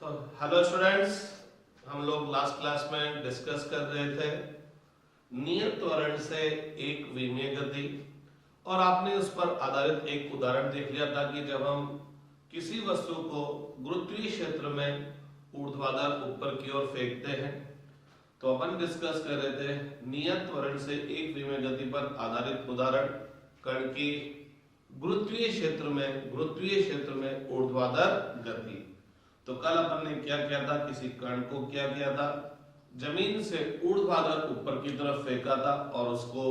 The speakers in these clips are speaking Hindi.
हेलो स्टूडेंट्स, हम लोग लास्ट क्लास में डिस्कस कर रहे थे नियत त्वरण से एक विमीय गति और आपने उस पर आधारित एक उदाहरण देख लिया था कि जब हम किसी वस्तु को गुरुत्वीय क्षेत्र में ऊर्ध्वाधर ऊपर की ओर फेंकते हैं तो अपन डिस्कस कर रहे थे नियत त्वरण से एक विमीय गति पर आधारित उदाहरण कण की गुरुत्वीय क्षेत्र में ऊर्ध्वाधर गति। तो कल अपन ने क्या किया था, किसी कण को क्या किया था, जमीन से ऊर्ध्वाधर ऊपर की तरफ फेंका था और उसको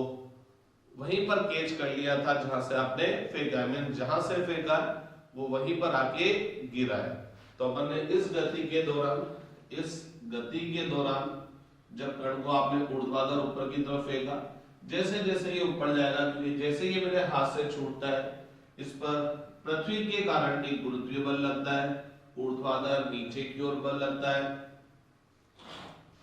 वहीं पर कैच कर लिया था जहां से आपने फेंका, मीन जहां से फेंका वो वहीं पर आके गिरा है। तो अपन ने इस गति के दौरान जब कण को आपने ऊर्ध्वाधर ऊपर की तरफ फेंका, जैसे जैसे ये ऊपर जाएगा, क्योंकि जैसे ये मेरे हाथ से छूटता है इस पर पृथ्वी के कारण एक गुरुत्वीय बल लगता है, ऊर्ध्वाधर नीचे की ओर बल लगता है,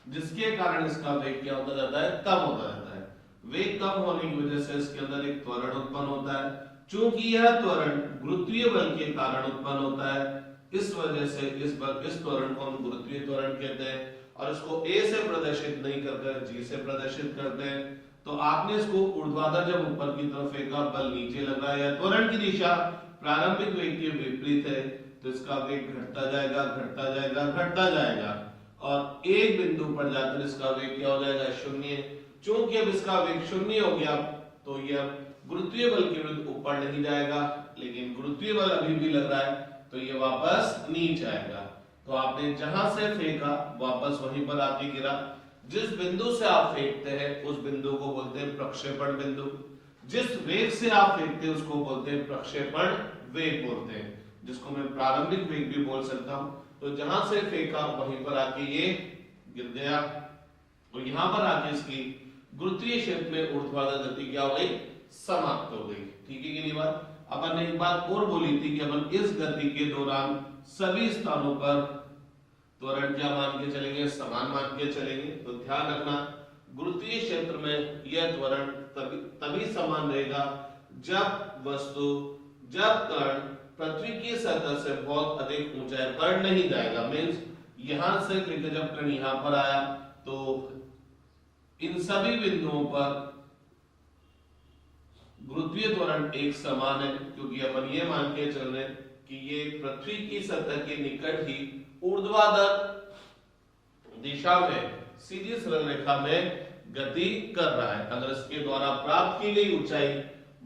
जिसके कारण इसका वेग क्या होता जाता है, कम होता जाता है। वेग कम होने की वजह से इसके अंदर एक त्वरण उत्पन्न होता है। चूंकि यह त्वरण गुरुत्वीय बल के कारण उत्पन्न होता है, इस वजह से इस त्वरण को हम गुरुत्वीय त्वरण कहते हैं और इसको A से प्रदर्शित नहीं करकर G से प्रदर्शित करते हैं। तो आपने इसको ऊर्ध्वाधर जब ऊपर की तरफ फेंका, बल नीचे लग रहा है, या त्वरण की दिशा प्रारंभिक वेग के विपरीत है, तो इसका वेग घटता जाएगा और एक बिंदु पर जाकर इसका वेग क्या हो जाएगा, शून्य। चूंकि अब इसका वेग शून्य हो गया तो यह गुरुत्वीय बल के विरुद्ध ऊपर नहीं जाएगा, लेकिन गुरुत्वीय बल अभी भी लग रहा है तो ये वापस नीचे आएगा। तो आपने जहां से फेंका वापस वहीं पर आके गिरा। जिस बिंदु से आप फेंकते हैं उस बिंदु को बोलते हैं प्रक्षेपण बिंदु, जिस वेग से आप फेंकते हैं उसको बोलते हैं प्रक्षेपण वेग बोलते हैं, जिसको मैं प्रारंभिक वेग भी बोल सकता हूं। तो जहां से फेंका वहीं पर आके ये गिर गया और यहां पर आके इसकी गुरुत्वीय क्षेत्र में ऊर्ध्वाधर गति क्या हो गई, समाप्त हो गई। ठीक है कि नहीं बात। अपन ने एक बात और बोली थी कि अपन इस गति के दौरान सभी स्थानों पर त्वरण क्या मान के चलेंगे, समान मान के चलेंगे। तो ध्यान रखना, गुरुत्वीय क्षेत्र में यह त्वरण तभी समान रहेगा जब कण पृथ्वी की सतह से बहुत अधिक ऊंचाई पर नहीं जाएगा। मींस यहां से लेकर जब कण यहां पर आया तो इन सभी बिंदुओं पर गुरुत्वीय त्वरण एक समान है, क्योंकि अपन ये मान के चल रहे हैं कि ये पृथ्वी की सतह के निकट ही ऊर्ध्वाधर दिशा में सीधी सरल रेखा में गति कर रहा है। अगर इसके द्वारा प्राप्त की गई ऊंचाई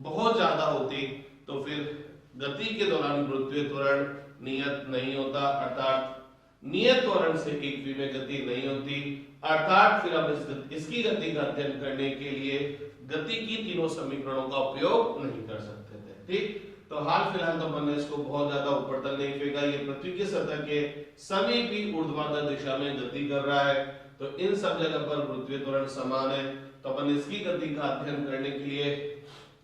बहुत ज्यादा होती तो फिर गति के दौरान गुरुत्वीय त्वरण नियत नहीं होता, अर्थात नियत त्वरण से एक विमीय गति नहीं होती, अर्थात फिर हम इसकी गति का अध्ययन करने के लिए गति की तीनों समीकरणों का उपयोग नहीं कर सकते थे। ठीक, तो हाल फिलहाल तो हमने इसको बहुत ज्यादा ऊपर तक नहीं फेंका, ये पृथ्वी की सतह के समीप ही ऊर्ध्वाधर दिशा में गति कर रहा है, तो इन सब जगह पर गुरुत्वीय त्वरण समान है। तो अपन इसकी गति का अध्ययन करने के लिए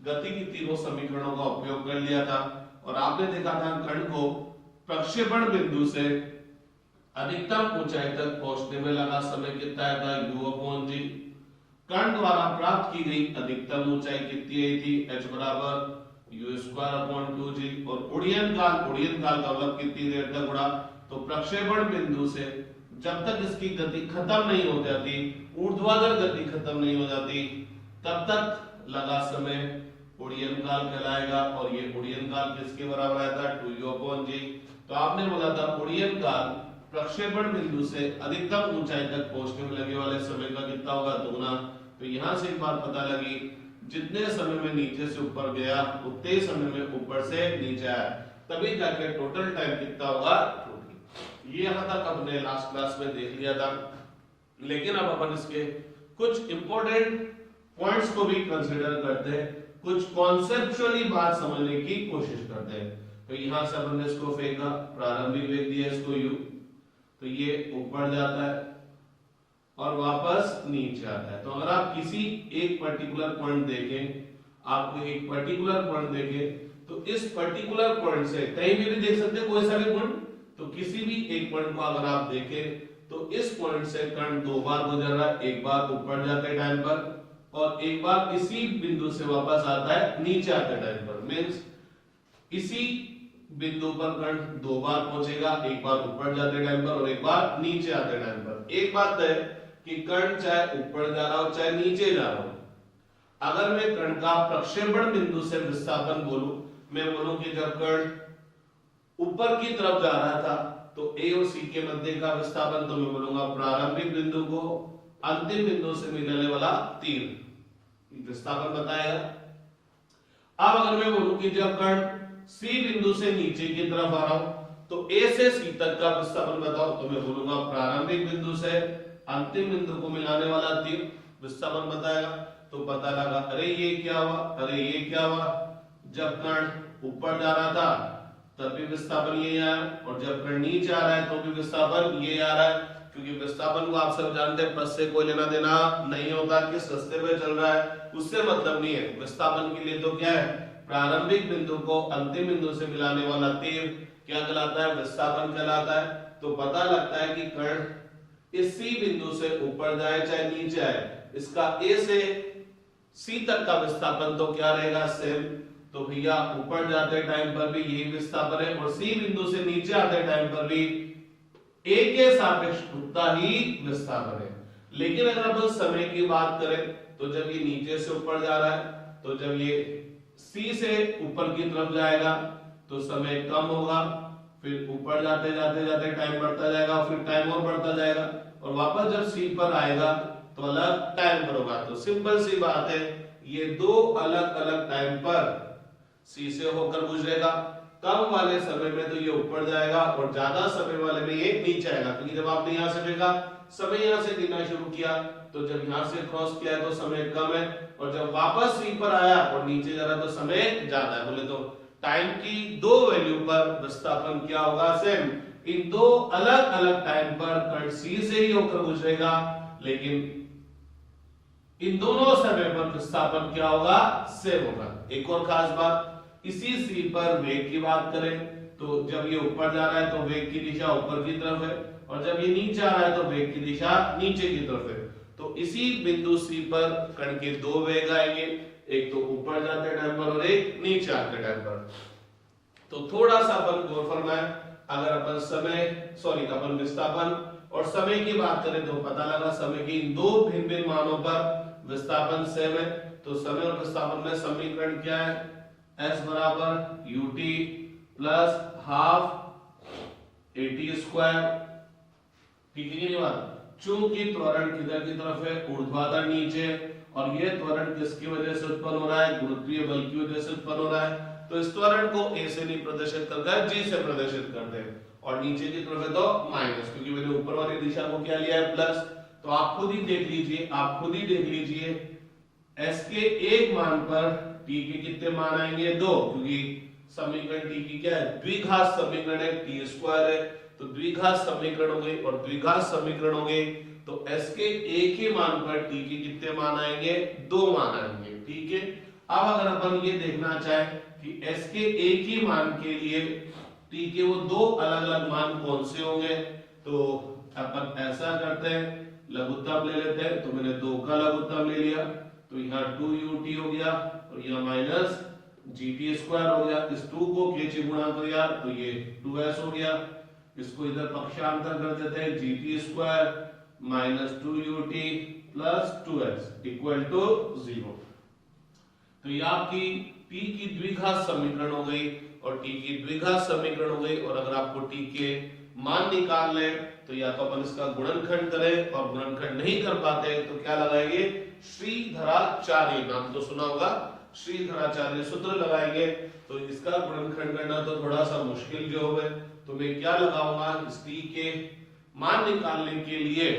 गति की तीनों समीकरणों का उपयोग कर लिया था और आपने देखा था कण को प्रक्षेपण बिंदु से अधिकतम ऊंचाई तक पहुंचने में लगा समय कितना था, u/g। कण द्वारा प्राप्त की गई अधिकतम ऊंचाई कितनी आई थी, h बराबर u²/2g। और उड़ीयन काल का वक्त कितनी देर तक उड़ा, तो प्रक्षेपण बिंदु से जब तक इसकी गति खत्म नहीं हो जाती, ऊर्ध्वाधर गति खत्म नहीं हो जाती, तब तक लगा समय उड़ीयन काल कहलाएगा। और ये उड़ीयन काल किसके बराबर आया था, 2u/g। तो आपने बोला था उड़ीयन काल प्रक्षेपण बिंदु से अधिकतम ऊंचाई तक पहुंचने में लगे वाले समय का कितना होगा, दुगुना। तो यहां से एक बात पता लगी, जितने समय में नीचे से ऊपर गया उतने समय में ऊपर से नीचे आया, तभी जाके टोटल टाइम कितना होगा, 2t। ये यहां तक अपने लास्ट क्लास में देख लिया था, लेकिन अब अपन इसके कुछ इंपॉर्टेंट पॉइंट्स को भी कंसीडर करते हैं, कुछ कॉन्सेप्चुअली बात समझने की कोशिश करते हैं। तो यहां से अपन ने इसको फेंका, प्रारंभिक वेग दिया इसको u, तो ये ऊपर जाता है और वापस नीचे आता है। तो अगर आप किसी एक पर्टिकुलर पॉइंट देखें, आपको एक पर्टिकुलर पॉइंट देखें, तो इस पर्टिकुलर पॉइंट से कहीं भी देख सकते हैं कोई सा भी पॉइंट, तो किसी भी एक पॉइंट को अगर आप देखें तो इस पॉइंट से कण दो बार गुजर रहा है, एक बार ऊपर जाते टाइम पर और एक बार इसी बिंदु से वापस आता है नीचे आते टाइम पर। मींस इसी बिंदु पर कण दो बार पहुंचेगा, एक बार ऊपर जाते टाइम पर और एक बार नीचे आते टाइम पर। एक बात है कि कण चाहे ऊपर जा रहा हो चाहे नीचे जा रहा हो, अगर मैं कण का प्रक्षेपण बिंदु से विस्थापन बोलूं, मैं बोलूं कि जब कण ऊपर की तरफ जा रहा था तो ए और सी के मध्य का विस्थापन, तो मैं बोलूंगा प्रारंभिक बिंदु को अंतिम बिंदु से मिलने वाला तीर विस्थापन बताएगा। अब अगर मैं बोलूं कि जब कण सी बिंदु से नीचे की तरफ आ रहा हूं तो ए से सी तक का विस्थापन बताओ, तो मैं बोलूंगा प्रारंभिक बिंदु से अंतिम बिंदु को मिलाने वाला तीर विस्थापन बताएगा। तो पता लगा, अरे ये क्या हुआ, अरे ये क्या हुआ, जब कण ऊपर जा रहा था तब भी विस्थापन ये आया और जब कण नीचे आ रहा है तो भी विस्थापन ये आ रहा है, क्योंकि विस्थापन को आप सब जानते हैं पथ से कोई लेना देना नहीं होता, किस रास्ते पे चल रहा है उससे मतलब नहीं है। विस्थापन के लिए तो क्या है, प्रारंभिक बिंदु को अंतिम बिंदु से मिलाने वाला तीर क्या कहलाता है, विस्थापन कहलाता है। तो पता लगता है कि कण इस सी बिंदु से ऊपर जाए चाहे नीचे आए, इसका ए से सी तक का विस्थापन तो क्या रहेगा, सेम। तो भैया ऊपर जाते टाइम पर भी यही विस्थापन है और सी बिंदु से नीचे आते टाइम पर भी ए के सापेक्ष उतना ही विस्थापन है। लेकिन अगर अपन समय की बात करें तो जब ये नीचे से ऊपर जा रहा है, तो जब ये सी से ऊपर की तरफ जाएगा तो समय कम होगा, फिर ऊपर जाते जाते जाते टाइम बढ़ता जाएगा, फिर टाइम और बढ़ता जाएगा और वापस जब सी पर आएगा तो अलग टाइम पर होगा। तो सिंपल सी बात है, ये दो अलग अलग टाइम पर सी से होकर गुजरेगा। कम वाले समय में तो ये ऊपर जाएगा और ज्यादा समय वाले में ये नीचे आएगा, क्योंकि जब आपने यहां से देखा समय यहां से गिनना शुरू किया तो जब यहां से क्रॉस किया तो समय कम है और जब वापस सी पर आया और नीचे जा रहा तो समय ज्यादा है। बोले तो टाइम की दो वैल्यू पर विस्थापन क्या होगा, सेम। इन दो अलग अलग टाइम पर कण सी से ही होकर गुजरेगा, लेकिन इन दोनों समय पर विस्थापन क्या होगा, सेम होगा। एक और खास बात, इसी सी पर वेग की बात करें तो जब ये ऊपर जा रहा है तो वेग की दिशा ऊपर की तरफ है और जब ये नीचे आ रहा है तो वेग की दिशा नीचे की तरफ है। तो इसी बिंदु सी पर कण के दो वेग आएंगे, एक तो ऊपर जाते टाइम पर और एक नीचे आते टाइम पर। तो थोड़ा सा अपन गौर फरमाएं, अगर अपन विस्थापन और समय की बात करें तो पता लगा समय के इन दो भिन्न भिन्न मानों पर विस्थापन सेम है। तो समय और विस्थापन में समीकरण क्या है, S बराबर ut plus half at square, ठीक है नहीं बात। चूंकि त्वरण किधर की तरफ है, ऊर्ध्वाधर नीचे, और ये त्वरण किसकी वजह से उत्पन्न हो रहा है, गुरुत्वीय बल की वजह से उत्पन्न हो रहा है। तो इस त्वरण को a से नहीं प्रदर्शित करते हैं, g से प्रदर्शित करते हैं और नीचे की तरफ है तो माइनस, क्योंकि मैंने ऊपर वाली दिशा को क्या लिया है, प्लस। तो आप खुद ही देख लीजिए s के एक मान पर t के कितने मान आएंगे, दो, क्योंकि समीकरण t की क्या है, द्विघात समीकरण है, t स्क्वायर है। तो द्विघात समीकरण हो गई और द्विघात समीकरण हो गई तो s के एक ही मान पर t के कितने मान आएंगे, दो मान आएंगे, ठीक है। अब अगर अपन ये देखना चाहें कि s के एक ही मान के लिए t के वो दो अलग अलग मान कौन से होंगे, तो अपन ऐसा करते हैं, लघुत्तम ले लेते हैं। तो मैंने 2 का लघुत्तम ले लिया तो यहाँ 2ut हो गया और यहाँ माइनस gt स्क्वायर हो गया। इस 2 को के से गुणा कर दिया तो ये 2s हो गया। इसको इधर पक्षांतर कर देते हैं, gt square minus 2ut plus 2s equal to 0। तो ये आपकी t की द्विघात समीकरण हो गई और t की द्विघात समीकरण हो गई। और अगर आपको t के मान निकालने तो या तो अपन इसका गुणनखंड करें और गुणनखंड नहीं कर पाते तो क्या लगाएंगे, श्रीधराचार्य, नाम तो सुना होगा, श्रीधराचार्य सूत्र लगाएंगे। तो इसका गुणनखंड करना तो थोड़ा सा मुश्किल जो है, तो मैं क्या लगाऊंगा, इस t के मान निकालने के लिए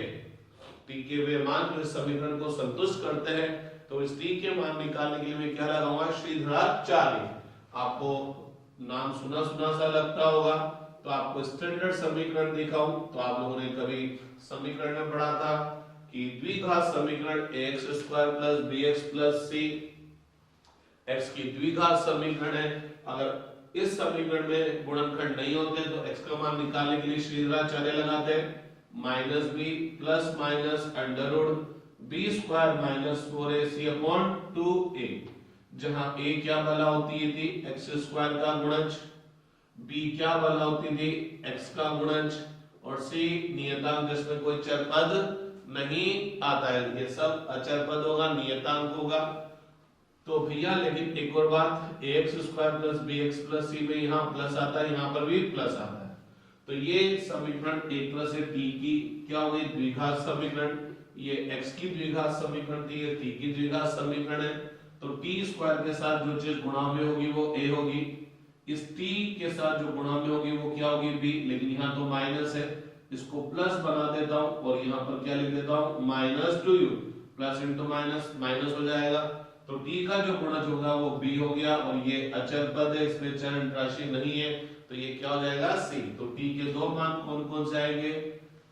t के वे मान जो इस समीकरण को संतुष्ट करते हैं, तो इस t के मान निकालने के लिए मैं क्या लगाऊंगा, श्रीधराचार्य। आपको नाम सुना सा लगता होगा, तो आपको स्टैंडर्ड समीकरण दिखाऊं तो आप लोगों ने कभी समीकरण में पढ़ा था कि द्विघात समीकरण ax square plus bx plus c, x की द्विघात समीकरण है। अगर इस समीकरण में गुणनखंड नहीं होते तो x का मान निकालने के लिए श्रीधराचार्य लगाते हैं, minus b plus minus under root b square minus 4ac upon 2a, जहां a क्या भला होती है थी, x स्क्वायर का गुणज बी क्या बनाती थी, x का गुणज, और सी नियतांक जिसमें कोई चर पद नहीं आता है, ये सब अचर पद होगा, नियतांक होगा। तो भैया लेकिन एक और बात, ax square plus bx plus c में यहाँ प्लस आता है, यहाँ पर भी प्लस आता है, तो ये समीकरण एक तरह से t की क्या हो गई, द्विघात समीकरण। ये x की द्विघात समीकरण थी, ये t की द्विघात समीकरण है। तो t स्क्वायर के साथ जो चीज गुणा में होगी वो a होगी, इस t के साथ जो गुणा में होगी वो क्या होगी b, लेकिन यहाँ तो माइनस है, इसको प्लस बना देता हूं और यहाँ पर क्या लिख देता हूं, minus two u, plus into minus minus हो जाएगा। तो t का जो गुणज होगा वो b हो गया, और ये अचर पद है, इसमें चर राशि नहीं है, तो ये क्या हो जाएगा c। तो t के दो मान कौन कौन से आएंगे,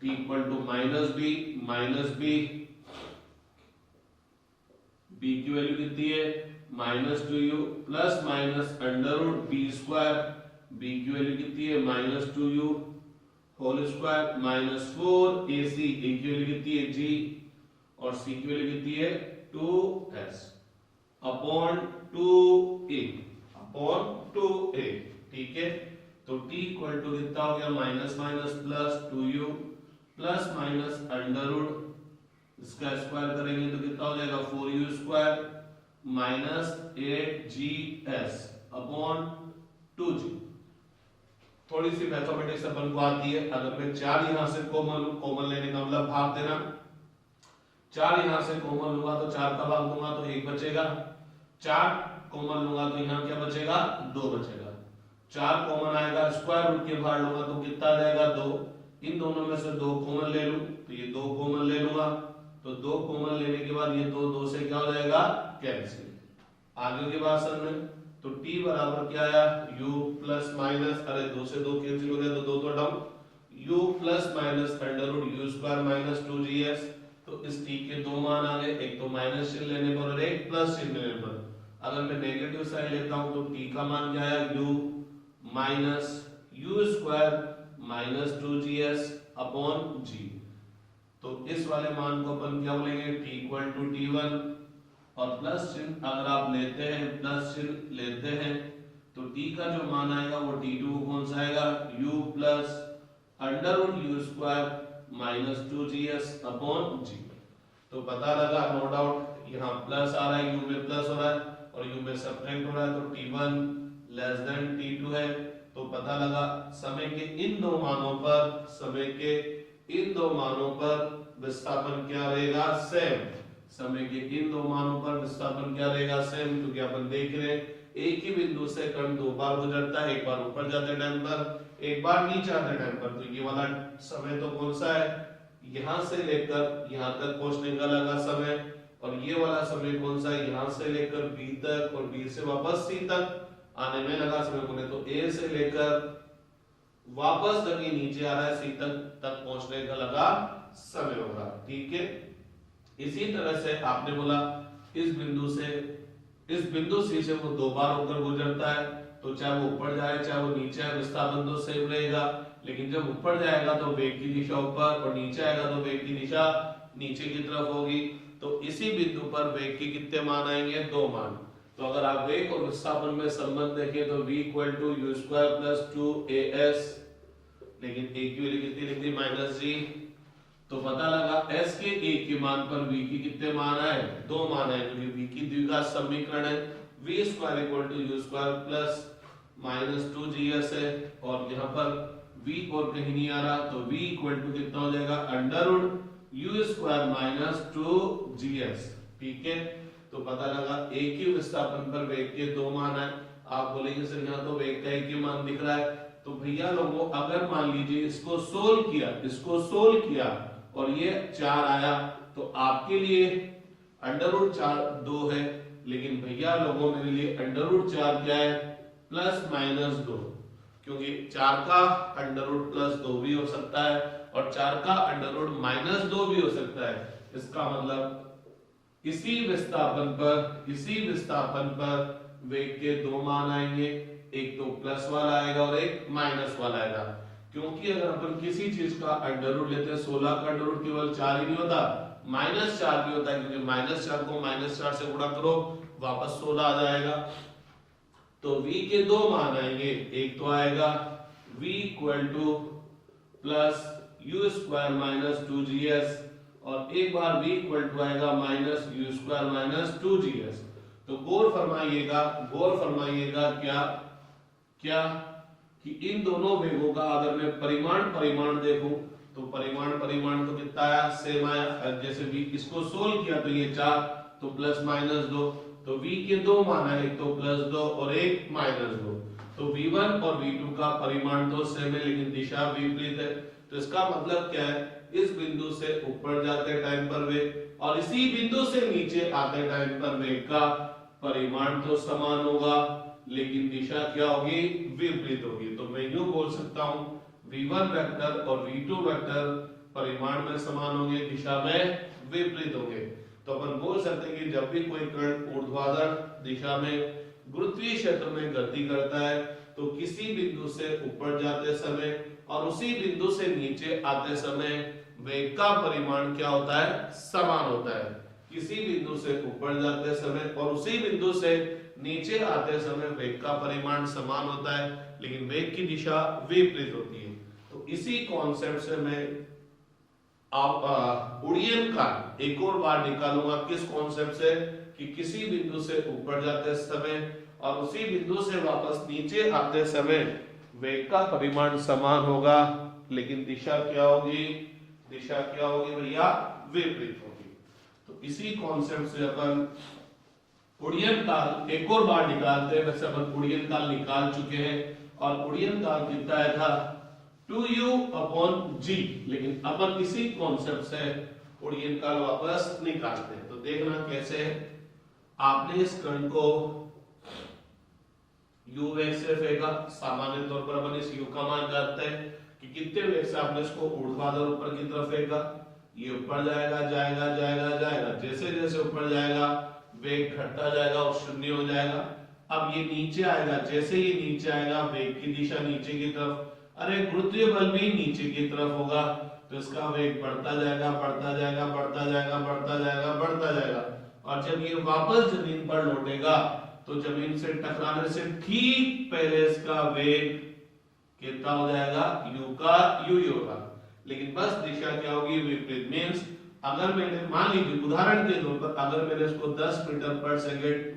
t equal to minus b, b की वैल्यू कितनी है minus two u, plus minus under root b square, b की वैल्यू कितनी है minus two u whole square, minus 4ac, a की वैल्यू कितनी है g, और c की वैल्यू कितनी है 2s अपॉन 2a, ठीक है। तो t इक्वल टू कितना हो गया, minus minus plus 2u plus minus under root इसका स्क्वायर करेंगे तो कितना हो जाएगा 4u square minus 8gs upon 2g। थोड़ी सी मैथमेटिक्स अपन को आती है, अगर मैं 4 यहां से कॉमन लेने का मतलब भाग देना, 4 यहां से कॉमन लूंगा तो 4 का भाग दूंगा तो 1 बचेगा, 4 कॉमन लूंगा तो यहाँ क्या बचेगा 2 बचेगा, 4 कॉमन आएगा, स्क्वायर रूट के बाहर लूंगा तो कितना आ जाएगा 2, इन दोनों में से 2 कॉमन ले लूं तो ये 2 कॉमन ले लूंगा, तो 2 कॉमन लेने के बाद ये 2 से क्या हो जाएगा कैंसिल। आगे की बात समझ, तो t बराबर क्या आया u प्लस माइनस, अरे 2 से 2 कैंसिल हो गया तो 2 तो down, u plus minus under root u square minus 2gs। तो इस t के दो मान आ गए, एक तो माइनस चिन्ह लेने पर और एक प्लस चिन्ह लेने पर। अगर मैं नेगेटिव साइन लेता हूं तो t का मान क्या आया u minus u square minus 2gs upon g। तो इस वाले मान को अपन क्या बोलेंगे t इक्वल टू t1, और प्लस चिन्ह अगर आप लेते हैं, प्लस चिन्ह लेते हैं तो t का जो मान आएगा वो t2 कौन सा आएगा u plus under root u square minus 2gs upon g। तो पता लगा नो डाउट, यहाँ प्लस आ रहा है, u में प्लस हो रहा है और u में सब्ट्रैक्ट हो रहा है, तो t1 लेस देन t2 है। तो पता लगा समय के इन दो मानों पर विस्थापन क्या रहेगा सेम, समय के इन दो मानों पर विस्थापन क्या रहेगा सेम, क्योंकि अपन देख रहे हैं एक ही बिंदु से कण दो बार गुजरता है, एक बार ऊपर जाते टाइम पर, एक बार नीचे आते टाइम पर। तो ये वाला समय तो कौन सा है, यहां से लेकर यहां तक पहुंचने का लगा समय, और ये वाला समय कौन सा है, यहां से लेकर बी तक और बी से वापस सी तक आने में लगा समय बोले तो ए से लेकर वापस जब ये नीचे आ रहा है सी तक पहुंचने का लगा समय होगा, ठीक है। इसी तरह से आपने बोला इस बिंदु सी से वो दो बार होकर गुजरता है, तो चाहे वो ऊपर जाए चाहे वो नीचे आए विस्थापन तो सेम रहेगा, लेकिन जब ऊपर जाएगा तो वेग की दिशा ऊपर और नीचे आएगा तो वेग की दिशा नीचे की तरफ होगी। तो इसी बिंदु पर वेग के कितने मान आएंगे, 2 मान। तो अगर आप वेग और विस्थापन में संबंध देखें तो v equal to u square plus 2as, लेकिन a की वैल्यू कितनी लिख दी -g। तो पता लगा s के a के मान पर v की कितने मान आए, 2 मान आए, क्योंकि v की द्विघात समीकरण है v square equal to u square plus -2gs है, और यहाँ पर v और कहीं नहीं आ रहा तो v इक्वल टू कितना हो जाएगा under root u square minus 2gs, ठीक है। तो पता लगा एक ही विस्थापन पर वेग के 2 मान है। आप बोलेंगे सर यहाँ तो वेग का एक ही मान दिख रहा है, तो भैया लोगों अगर मान लीजिए इसको सोल्व किया और ये 4 आया तो आपके लिए अंडर रूट 4 2 है, लेकिन भैया लोगों मेरे लिए अंडर रूट 4 क्या है प्लस माइनस 2, क्योंकि 4 का अंडर रूट प्लस 2 भी हो सकता है और 4 का अंडर रूट माइनस 2 भी हो सकता है। इसका मतलब इसी विस्थापन पर वेग के 2 मान आएंगे, एक तो प्लस वाला आएगा और एक माइनस वाला आएगा, क्योंकि अगर अपन किसी चीज का अंडर रूट लेते हैं 16 का अंडर रूट केवल 4 ही नहीं होता, -4 भी होता है, क्योंकि -4 को -4 से गुणा करो वापस 16 आ जाएगा। तो v के दो मान आएंगे, एक तो आएगा v equal two plus u square minus 2gs और एक बार v इक्वल टू आएगा minus you square minus 2gs। तो गौर फरमाइएगा क्या क्या कि इन दोनों वेगों का अगर मैं परिमाण देखूं तो परिमाण तो कितना आया, सेम आया। जैसे v इसको सोल्व किया तो ये 4 तो प्लस माइनस 2, तो v के दो मान है, एक तो प्लस 2 और एक माइनस 2। तो v1 और v2 का परिमाण तो सेम है लेकिन दिशा विपरीत है। तो इसका मतलब क्या है, इस बिंदु से ऊपर जाते टाइम पर वेग और इसी बिंदु से नीचे आते टाइम पर वेग का परिमाण तो समान होगा लेकिन दिशा क्या होगी, विपरीत होगी। तो मैं यूं बोल सकता हूं v1 वेक्टर और v2 वेक्टर परिमाण में समान होंगे, दिशा में विपरीत होंगे। तो अपन बोल सकते हैं कि जब भी कोई कण ऊर्ध्वाधर दिशा में गुरुत्वीय क्षेत्र में गति करता है तो किसी बिंदु से ऊपर जाते समय और उसी बिंदु से नीचे आते समय वेग का परिमाण क्या होता है, समान होता है। किसी बिंदु से ऊपर जाते समय और उसी बिंदु से नीचे आते समय वेग का परिमाण समान होता है लेकिन वेग की दिशा विपरीत होती है। तो इसी कॉन्सेप्ट से मैं आप उड़ीयन काल एक और बार निकालूंगा। किस कॉन्सेप्ट से कि किसी बिंदु से ऊपर जाते समय और उसी बिंदु से वापस नीचे आते समय वेग का परिमाण समान होगा लेकिन दिशा क्या होगी भैया, विपरीत होगी। तो इसी कॉन्सेप्ट से अपन उड़ीयन काल एक और बार निकालते हैं। वैसे अपन उड़ीयन काल निकाल चुके हैं और उड़ीयन काल कितना आया था 2u/g, लेकिन अपन इसी कॉन्सेप्ट से उड़ीयन काल वापस निकालते हैं। तो देखना कैसे है, आपने इस कण को u वेग से फेंका। सामान्य तौर पर अपन इस u का मान जानते हैं कि कितने वेग से आपने इसको ऊर्ध्वाधर ऊपर की तरफ फेंका। ये ऊपर जाएगा जाएगा जाएगा जाएगा, जैसे जैसे ऊपर जाएगा वेग घटता जाएगा और शून्य हो जाएगा। अब ये नीचे आएगा, जैसे ये नीचे आएगा वेग की दिशा नीचे की तरफ, अरे गुरुत्वीय बल भी नीचे की तरफ होगा तो इसका वेग बढ़ता जाएगा बढ़ता जाएगा बढ़ता जाएगा बढ़ता जाएगा बढ़ता जाएगा और जब ये वापस जमीन पर लौटेगा तो जमीन से टकराने से ठीक पहले इसका वेग कितना हो जाएगा, u का u ही होगा लेकिन बस दिशा क्या होगी, विपरीत। मींस अगर मैंने मान लीजिए उदाहरण के तौर पर अगर मैंने इसको 10 मीटर पर सेकंड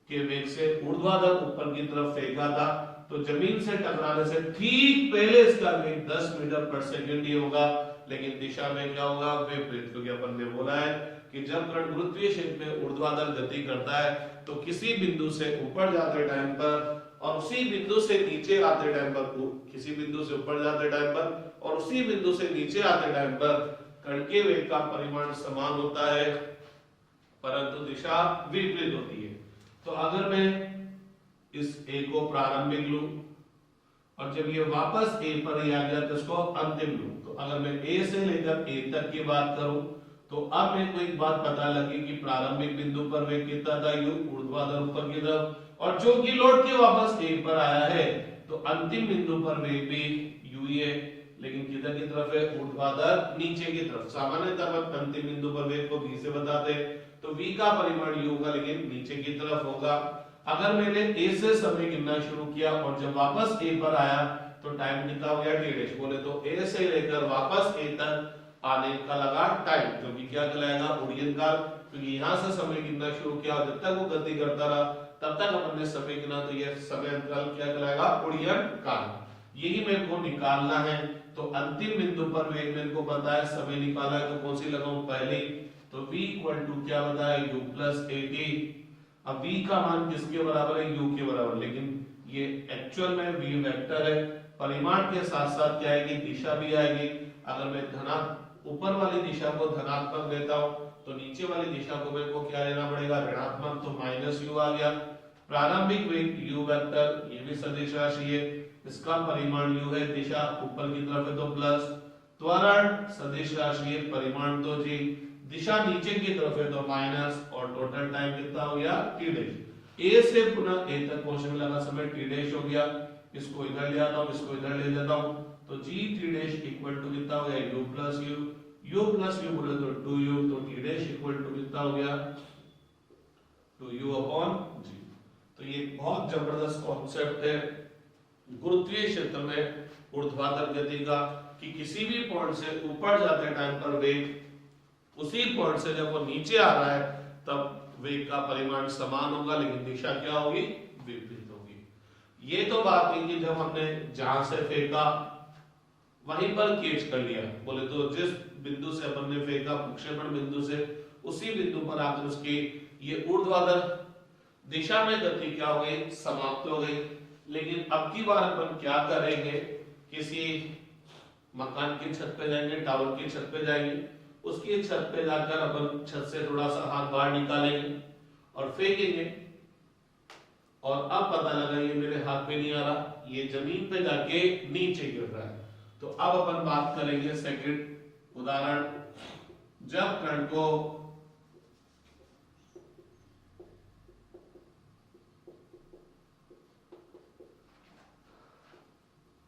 के वेग से ऊर्ध्वाधर ऊपर की तरफ फेंका था तो जमीन से टकराने से ठीक पहले इसका वेग 10 मीटर पर सेकंड ही होगा लेकिन दिशा में क्या होगा, विपरीत। क्योंकि अपन ने बोला है कि जब कण गुरुत्वीय क्षेत्र में ऊर्ध्वाधर गति करता है तो किसी बिंदु से ऊपर जाते टाइम पर और उसी बिंदु से नीचे आते टाइम पर, किसी बिंदु से ऊपर जाते टाइम पर और उसी बिंदु से नीचे आते टाइम पर कण के वेग का परिमाण समान होता है परंतु दिशा विपरीत होती है। तो अगर मैं इस a को प्रारंभिक लूं और जब ये वापस a पर ही आ गया तो इसको अंतिम लूं, तो अगर मैं a से लेकर a तक की बात करूं तो अब मेरे को एक बात पता लगी कि प्रारंभिक बिंदु पर वेग कितना था, u ऊर्ध्वाधर ऊपर की तरफ, और जो कि लौट के वापस a पर आया है तो अंतिम बिंदु पर वेग भी u ही है लेकिन किधर की तरफ है, ऊर्ध्वाधर नीचे की तरफ। सामान्यतः हम अंतिम बिंदु पर वेग को v से बताते हैं तो v का परिमाण u होगा लेकिन नीचे की तरफ होगा। अगर मैंने a से समय गिनना शुरू किया और जब वापस a पर आया तो टाइम कितना हो गया, t'। बोले तो a से लेकर वापस a तक आने का लगा टाइम, जो कि क्या कहलाएगा, उड़ीयन काल। क्योंकि यहाँ से समय गिनना शुरू किया जब तक वो गति करता रहा तब तक अपन ने समय गिना तो ये समय अंतराल क्या कहलाएगा, उड़ीयन काल। यही मेरे को निकालना है। तो अंतिम बिंदु पर वेग मेरे को पता है, समय निकाला है तो कौन सी लगाऊं, पहले। तो v इक्वल टू क्या बताया, u प्लस at। अब v का मान किसके बराबर है, u के बराबर, लेकिन ये एक्चुअल में v वेक्टर है। परिमाण के साथ साथ क्या आएगी, दिशा भी आएगी। अगर मैं ऊपर वाली दिशा को धनात्मक लेता हूं तो नीचे वाली दिशा को मेरे को क्या लेना पड़ेगा, ऋणात्मक। तो माइनस u आ गया। प्रारंभिक वेग u वेक्टर, ये भी सदिश राशि है, इसका परिमाण u है, दिशा ऊपर की तरफ है तो प्लस। त्वरण सदिश राशि है, परिमाण तो g, दिशा नीचे की तरफ है तो माइनस, और टोटल टाइम कितना हो गया, t'। a से पुनः a तक पहुंचने लगा समय t' हो गया। इसको इधर ले आता हूं, इसको इधर ले लेता हूं तो g t' इक्वल टू कितना हो गया, u प्लस u बोले तो 2u, तो t' इक्वल टू कितना हो गया, 2u अपॉन g। तो ये बहुत जबरदस्त कॉन्सेप्ट है गुरुत्वीय क्षेत्र में ऊर्ध्वाधर गति का, कि किसी भी पॉइंट से ऊपर जाते टाइम पर वेग उसी पॉइंट से जब वो नीचे आ रहा है तब वेग का परिमाण समान होगा, लेकिन दिशा क्या होगी, विपरीत होगी। ये तो बात है कि जब हमने जहां से फेंका वहीं पर कैच कर लिया, बोले तो जिस बिंदु से अपन ने फेंका प्रक्षेपण बिंदु से उसी बिंदु पर आकर उसकी ये ऊर्ध्वाधर दिशा में गति क्या हो गई, समाप्त हो गई। लेकिन अब की बार अपन क्या करेंगे, किसी मकान की छत पे जाएंगे, टावर की छत पे जाएंगे, उसकी छत पे जाकर अपन छत से थोड़ा सा हाथ बाहर निकालेंगे और फेंकेंगे, और अब पता लगा ये मेरे हाथ पे नहीं आ रहा, ये जमीन पे जाके नीचे गिर रहा है। तो अब अपन बात करेंगे सेकंड उदाहरण, जब कण को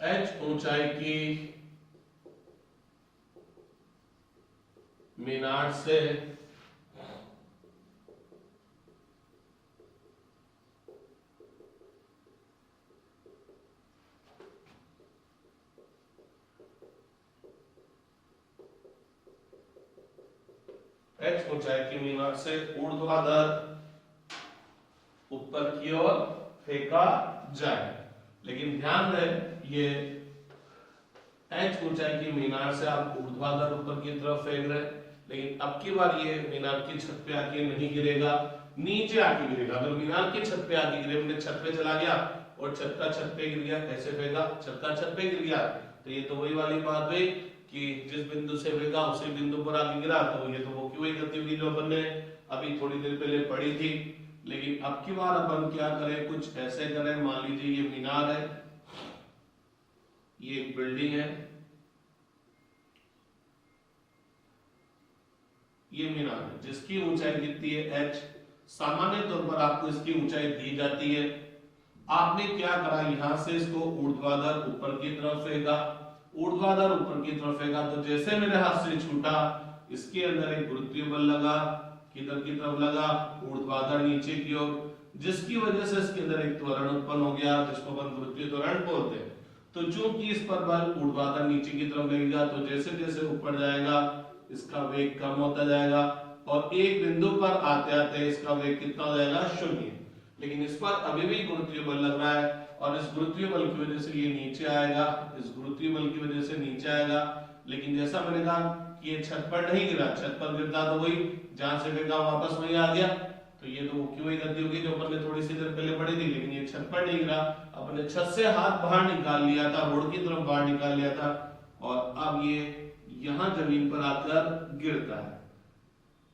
h ऊंचाई की मीनार से h ऊंचाई की मीनार से ऊर्ध्वाधर ऊपर की ओर फेंका जाए। लेकिन ध्यान रहे ये h ऊंचाई की मीनार से आप ऊर्ध्वाधर ऊपर की तरफ फेंक रहे हैं, लेकिन अब की बार ये मीनार की छत पे आके नहीं गिरेगा, नीचे आके गिरेगा। अगर मीनार की छत पे आके गिरे, मैंने छत पे चला गया और छत का छत पे गिर गया, कैसे फेंका, छत का छत पे गिर गया, तो ये तो वही वाली बात हुई कि जिस बिंदु से फेंका उसी बिंदु पर आके गिरा, तो ये तो वो क्यों ही गति हुई जो अपन ने अभी थोड़ी देर पहले पढ़ी थी। लेकिन अब की बार अपन क्या करें, कुछ ऐसे करें, मान लीजिए ये मीनार है, ये एक बिल्डिंग है, ये मीनार है जिसकी ऊंचाई कितनी है h। सामान्य तौर पर आपको इसकी ऊंचाई दी जाती है। आपने क्या करा, यहां से इसको ऊर्ध्वाधर ऊपर की तरफ फेंका, ऊर्ध्वाधर ऊपर की तरफ फेंका, तो जैसे मेरे हाथ से छूटा इसके अंदर एक गुरुत्वीय बल लगा, किधर की तरफ लगा, ऊर्ध्वाधर नीचे की ओर, जिसकी वजह से इसके अंदर एक त्वरण उत्पन्न हो गया जिसको अपन गुरुत्वीय त्वरण बोलते हैं। तो चूंकि इस पर बल ऊर्ध्वाधर नीचे की तरफ लगेगा, तो जैसे जैसे ऊपर जाएगा इसका वेग कम होता जाएगा, और एक बिंदु पर आते आते इसका वेग कितना हो जाएगा, 0। लेकिन इस पर अभी भी गुरुत्वीय बल लग रहा है, और इस गुरुत्वीय बल की वजह से ये नीचे आएगा, इस गुरुत्वीय बल की वजह से नीचे आएगा। लेकिन जैसा मैंने कहा कि ये छत पर नहीं गिरा, छत पर गिरता तो वही जहां से फेंका वापस वही आ गया, तो ये तो क्यों ही गति होगी जो अपन ने थोड़ी सी देर पहले पढ़ी थी। लेकिन ये छत पर नहीं गिरा, अपने छत से हाथ बाहर निकाल लिया था, रोड की तरफ बाहर निकाल लिया था, और अब ये यहां जमीन पर आकर गिरता है,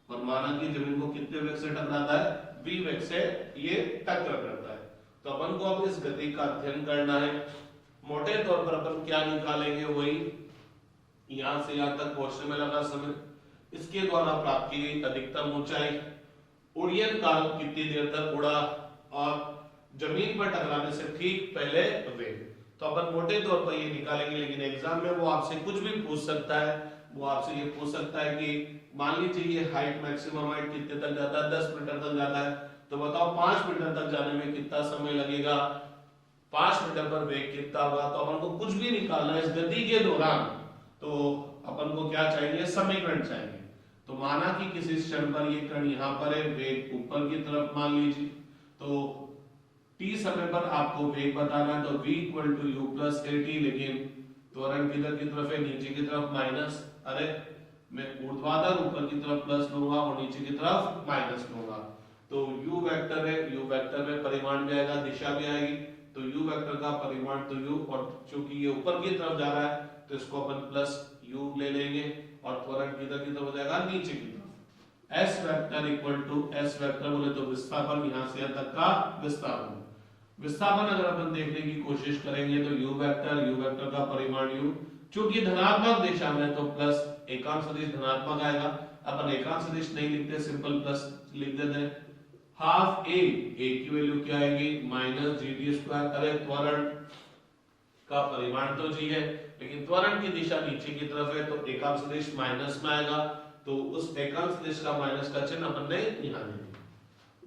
और माना कि जमीन को कितने वेग से टकराता है, v वेग से ये टक्कर करता है। तो अपन को अब इस गति का अध्ययन करना है। मोटे तौर पर अपन क्या निकालेंगे, वही यहां से यहां तक पहुंचने में लगा समय, इसके द्वारा प्राप्त की गई अधिकतम ऊंचाई, उड़्यन काल कितनी देर तक उड़ा, और जमीन पर टकराने से ठीक पहले वेग। तो अपन मोटे तौर पर ये निकालेंगे। लेकिन एग्जाम में वो आपसे कुछ भी पूछ सकता है, वो आपसे ये पूछ सकता है कि मान लीजिए ये हाइट, मैक्सिमम हाइट कितने तक जाता है, 10 मीटर तक जाता है, तो बताओ 5 मीटर तक जाने में कितना समय लगेगा, 5 मीटर पर वेग कितना होगा। तो अपन को कुछ भी निकालना है इस गति के दौरान, तो अपन को क्या चाहिए, समीकरण चाहिए। तो माना कि किसी क्षण पर ये कण यहाँ पर है, वेग ऊपर की तरफ मान लीजिए, तो t समय पर आपको वेग बताना है, तो v equal to u plus at, लेकिन त्वरण किधर की तरफ है, नीचे की तरफ माइनस, अरे मैं ऊर्ध्वाधर ऊपर की तरफ प्लस लूंगा और नीचे की तरफ माइनस लूंगा, तो u वेक्टर है, u वेक्टर में परिमाण भी आएगा, दिशा भी आएगी, तो u वेक्टर का परिमाण तो u, और चूंकि ये ऊपर की तरफ जा रहा है तो इसको अपन प्लस u ले लेंगे, और त्वरण किधर की तरफ हो जाएगा, नीचे की तरफ। s vector equal to s vector बोले तो विस्थापन, यहां से यहां तक का विस्थापन। विस्थापन अगर अपन देखने की कोशिश करेंगे तो u वेक्टर का परिमाण u, चूंकि धनात्मक दिशा में तो प्लस एकांश सदिश धनात्मक आएगा, अपन एकांश सदिश नहीं लिखते, सिंपल प्लस लिख देते हैं। हाफ a की वैल्यू क्या आएगी, माइनस g_2। अरे त्वरण का परिमाण तो g है, लेकिन त्वरण की दिशा नीचे की तरफ है, तो एकांश सदिश माइनस में आएगा, तो उस एकांश सदिश का माइनस का चिन्ह अपन ने यहां ले लिया।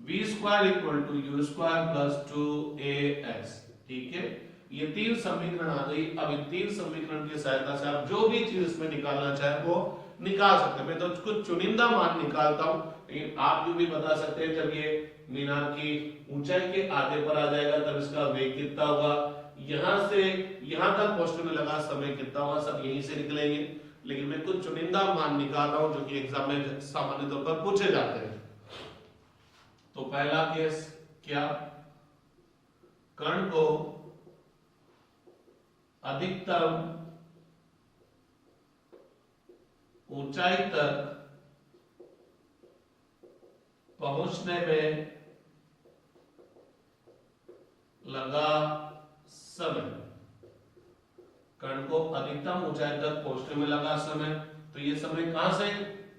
v square equal to u square plus 2as। ठीक है, ये तीन समीकरण आ गई। अब इन तीन समीकरण की सहायता से आप जो भी चीज इसमें निकालना चाहे वो निकाल सकते हैं। मैं तो कुछ चुनिंदा मान निकालता हूं, लेकिन आप भी बता सकते हैं जब ये मीनार की ऊंचाई के आधे पर आ जाएगा तब इसका वेग कितना होगा, यहां से यहां तक पहुंचने में लगा समय कितना होगा, सब यहीं से निकलेंगे। लेकिन मैं कुछ चुनिंदा मान निकाल रहा हूं जो कि एग्जाम में सामान्य तौर पर पूछे जाते हैं। तो पहला केस क्या, कण को अधिकतम ऊंचाई तक पहुंचने में लगा समय, कण को अधिकतम ऊंचाई तक पहुंचने में लगा समय। तो ये समय कहां से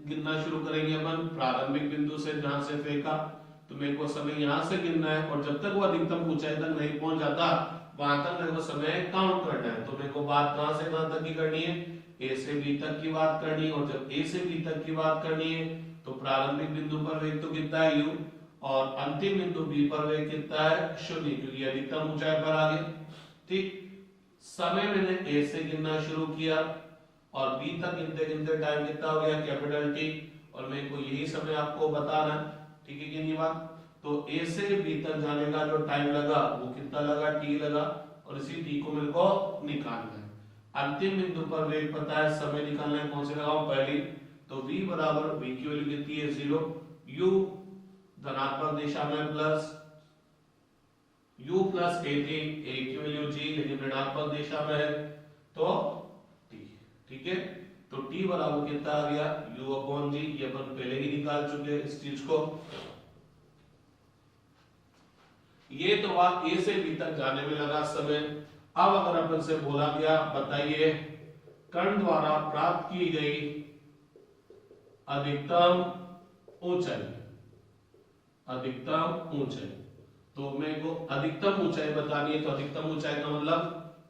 गिनना शुरू करेंगे अपन, प्रारंभिक बिंदु से जहां से फेंका। तो मेरे को समय यहां से गिनना है और जब तक वो अधिकतम ऊंचाई तक नहीं पहुंच जाता वहां तक मेरे को समय काउंट करना है। तो मेरे को बात कहां से कहां तक की करनी है, ए से बी तक की बात करनी है। और जब ए से बी तक की बात करनी है तो प्रारंभिक बिंदु पर वेग तो कितना है u, और अंतिम बिंदु बी पर वेग कितना है 0, क्योंकि अधिकतम ऊंचाई पर आ गए। ठीक, समय मैंने ए से गिनना शुरू किया और बी तक गिनते गिनते टाइम कितना हो गया कैपिटल टी, और मेरे को यही समय आपको बताना है। ठीक है कि नहीं बात। तो ए से बी तक जाने का जो टाइम लगा वो कितना लगा, टी लगा, और इसी टी को मेरे को निकालना है। अंतिम बिंदु पर वेग पता है, समय निकालना है, कौन से लगाऊं, पहली। तो v बराबर v की वैल्यू कितनी है 0, u धनात्मक दिशा में प्लस u प्लस a थी, a की वैल्यू g लेकिन ऋणात्मक दिशा में है तो t। ठीक है, तो t बराबर कितना आ गया u अपॉन g, ये अपन पहले ही निकाल चुके हैं इस चीज को। ये तो वहां a से b तक जाने में लगा समय। अब अगर अपन से बोला गया बताइए कण द्वारा प्राप्त की गई अधिकतम ऊंचाई, अधिकतम ऊंचाई, तो मेरे को अधिकतम ऊंचाई बतानी है। तो अधिकतम ऊंचाई का मतलब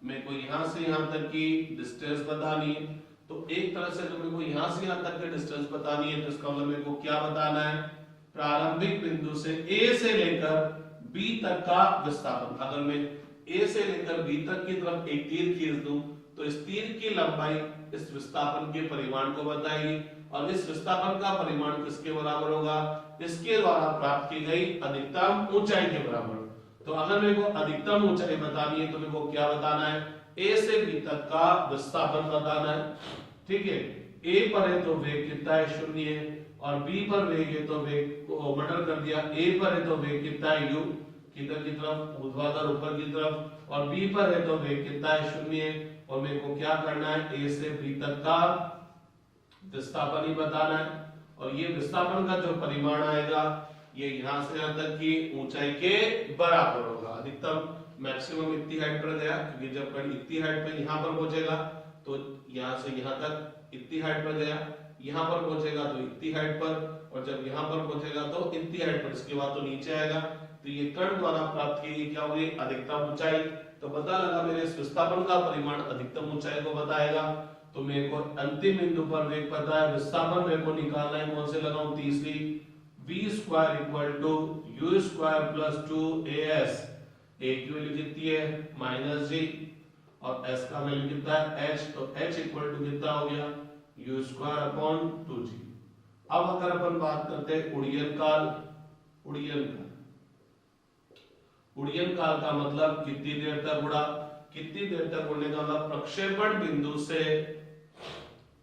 मेरे को यहां से यहां तक की डिस्टेंस बतानी है। तो एक तरह से तो मेरे को यहां से यहां तक की डिस्टेंस बतानी है, तो इसका मतलब मेरे को क्या बताना है, प्रारंभिक बिंदु से a से लेकर b तक का विस्थापन। अगर मैं a से लेकर b तक की तरफ एक तीर खींच दूं तो इस तीर की लंबाई इस विस्थापन के परिमाण को बताएगी, और इस विस्थापन का परिमाण किसके बराबर होगा, इसके द्वारा प्राप्त की गई अधिकतम ऊंचाई के बराबर। तो अगर मेरे को अधिकतम ऊंचाई बतानी है तो मेरे को क्या बताना है, a से b तक का विस्थापन बताना है। ठीक है, a पर है तो वेग कितना है 0 है, और b पर वेग है तो वेग को मटर कर दिया, a पर है तो वेग कितना है u किधर की तरफ, ऊर्ध्वाधर ऊपर की तरफ, और b पर है तो वेग कितना है 0 है। और मेरे को क्या करना है, a से b तक का विस्थापन ही बताना है, और ये विस्थापन का जो परिमाण आएगा ये यहां से यहां तक की ऊंचाई के बराबर होगा। अधिकतम मैक्सिमम इतनी हाइट पर गया, क्योंकि जब कण इतनी हाइट पे यहां पर पहुंचेगा तो यहां से यहां तक इतनी हाइट पर गया, यहां पर पहुंचेगा तो इतनी हाइट पर, और जब यहां पर पहुंचेगा तो इतनी हाइट पर, इसके बाद तो नीचे आएगा। तो ये कण द्वारा प्राप्त की क्या होगी, अधिकतम ऊंचाई। तो पता लगा मेरे इस विस्थापन का परिमाण अधिकतम ऊंचाई को बताएगा। तो मेरे को अंतिम बिंदु पर वेग पता है, विस्थापन मेरे को निकालना है, कौन से लगाऊं, तीसरी, v square equal to u square plus 2as। a की वैल्यू कितनी है -g, और s का वैल्यू कितना है h, तो h इक्वल टू कितना हो गया u स्क्वायर अपॉन 2g। अब अगर अपन बात करते हैं उड़ीयन काल, उड़ीयन काल का मतलब कितनी देर तक उड़ा, कितनी देर तक उड़ने का मतलब प्रक्षेपण बिंदु से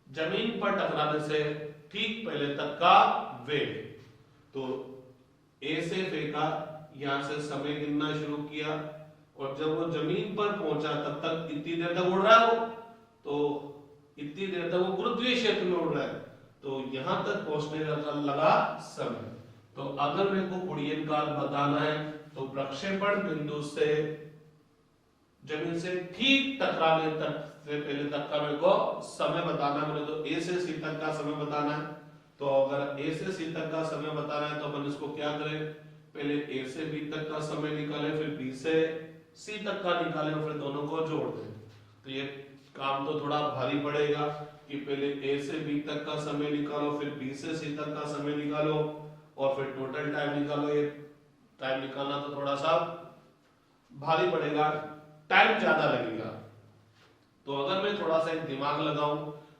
जमीन पर टकराने से ठीक पहले तक का वेग। तो ए से फेंका, यहां से समय गिनना शुरू किया, और जब वो जमीन पर पहुंचा तब तक इतनी देर तक उड़ रहा है वो, तो इतनी देर तक वो गुरुत्वीय क्षेत्र में उड़ रहा है, तो यहां तक पहुंचने लगा समय। तो अगर मेरे को उड़ीयन काल बताना है तो प्रक्षेपण बिंदु से जमीन से ठीक टकराने तक से पहले तक का मेरे को समय बताना है। मुझे तो ए से सी तक का समय बताना है। तो अगर ए से सी तक का समय बताना है तो अपन इसको क्या करें, पहले ए से बी तक का समय निकालें, फिर बी से सी तक का निकालें, फिर दोनों को जोड़ दें। तो ये काम तो थोड़ा भारी पड़ेगा कि पहले ए से बी तक का समय निकालो, फिर बी से सी तक का समय निकालो, और फिर टोटल टाइम निकालो। ये टाइम निकालना तो थोड़ा सा भारी पड़ेगा, टाइम ज्यादा लगेगा। तो अगर मैं थोड़ा सा एक दिमाग लगाऊं,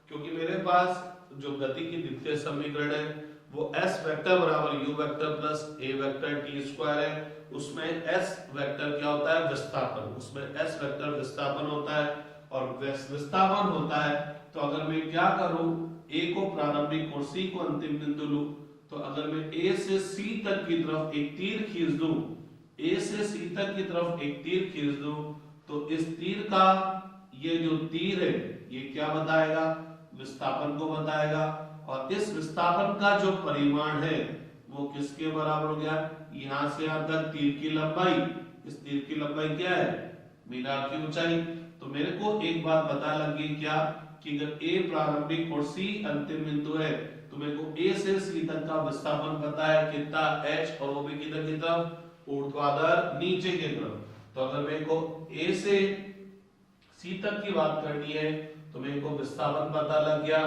क्योंकि मेरे पास जो गति की द्वितीय समीकरण है वो s वेक्टर बराबर u vector plus a vector t square है, उसमें s वेक्टर क्या होता है, विस्थापन, उसमें s वेक्टर विस्थापन होता है, और विस्थापन होता है तो अगर मैं क्या करूं, a को प्रारंभिक और c को अंतिम बिंदु लूं, तो अगर मैं a से c तक की तरफ एक तीर खींच दूं, a से c तक की तरफ एक तीर खींच दूं, तो इस तीर का ये जो तीर है ये क्या बताएगा, विस्थापन को बताएगा, और इस विस्थापन का जो परिमाण है वो किसके बराबर हो गया, यहां से यहां तक तीर की लंबाई, इस तीर की लंबाई क्या है, मीनार की ऊंचाई। तो मेरे को एक बात पता लगी क्या, कि अगर a प्रारंभिक और c अंतिम बिंदु है तो मेरे को a से c तक का विस्थापन पता है कितना, h, और वो भी किधर की तरफ, ऊर्ध्वाधर नीचे की तरफ। तो अगर मेरे को a से c तक की बात करनी है तो मेरे को विस्थापन पता लग गया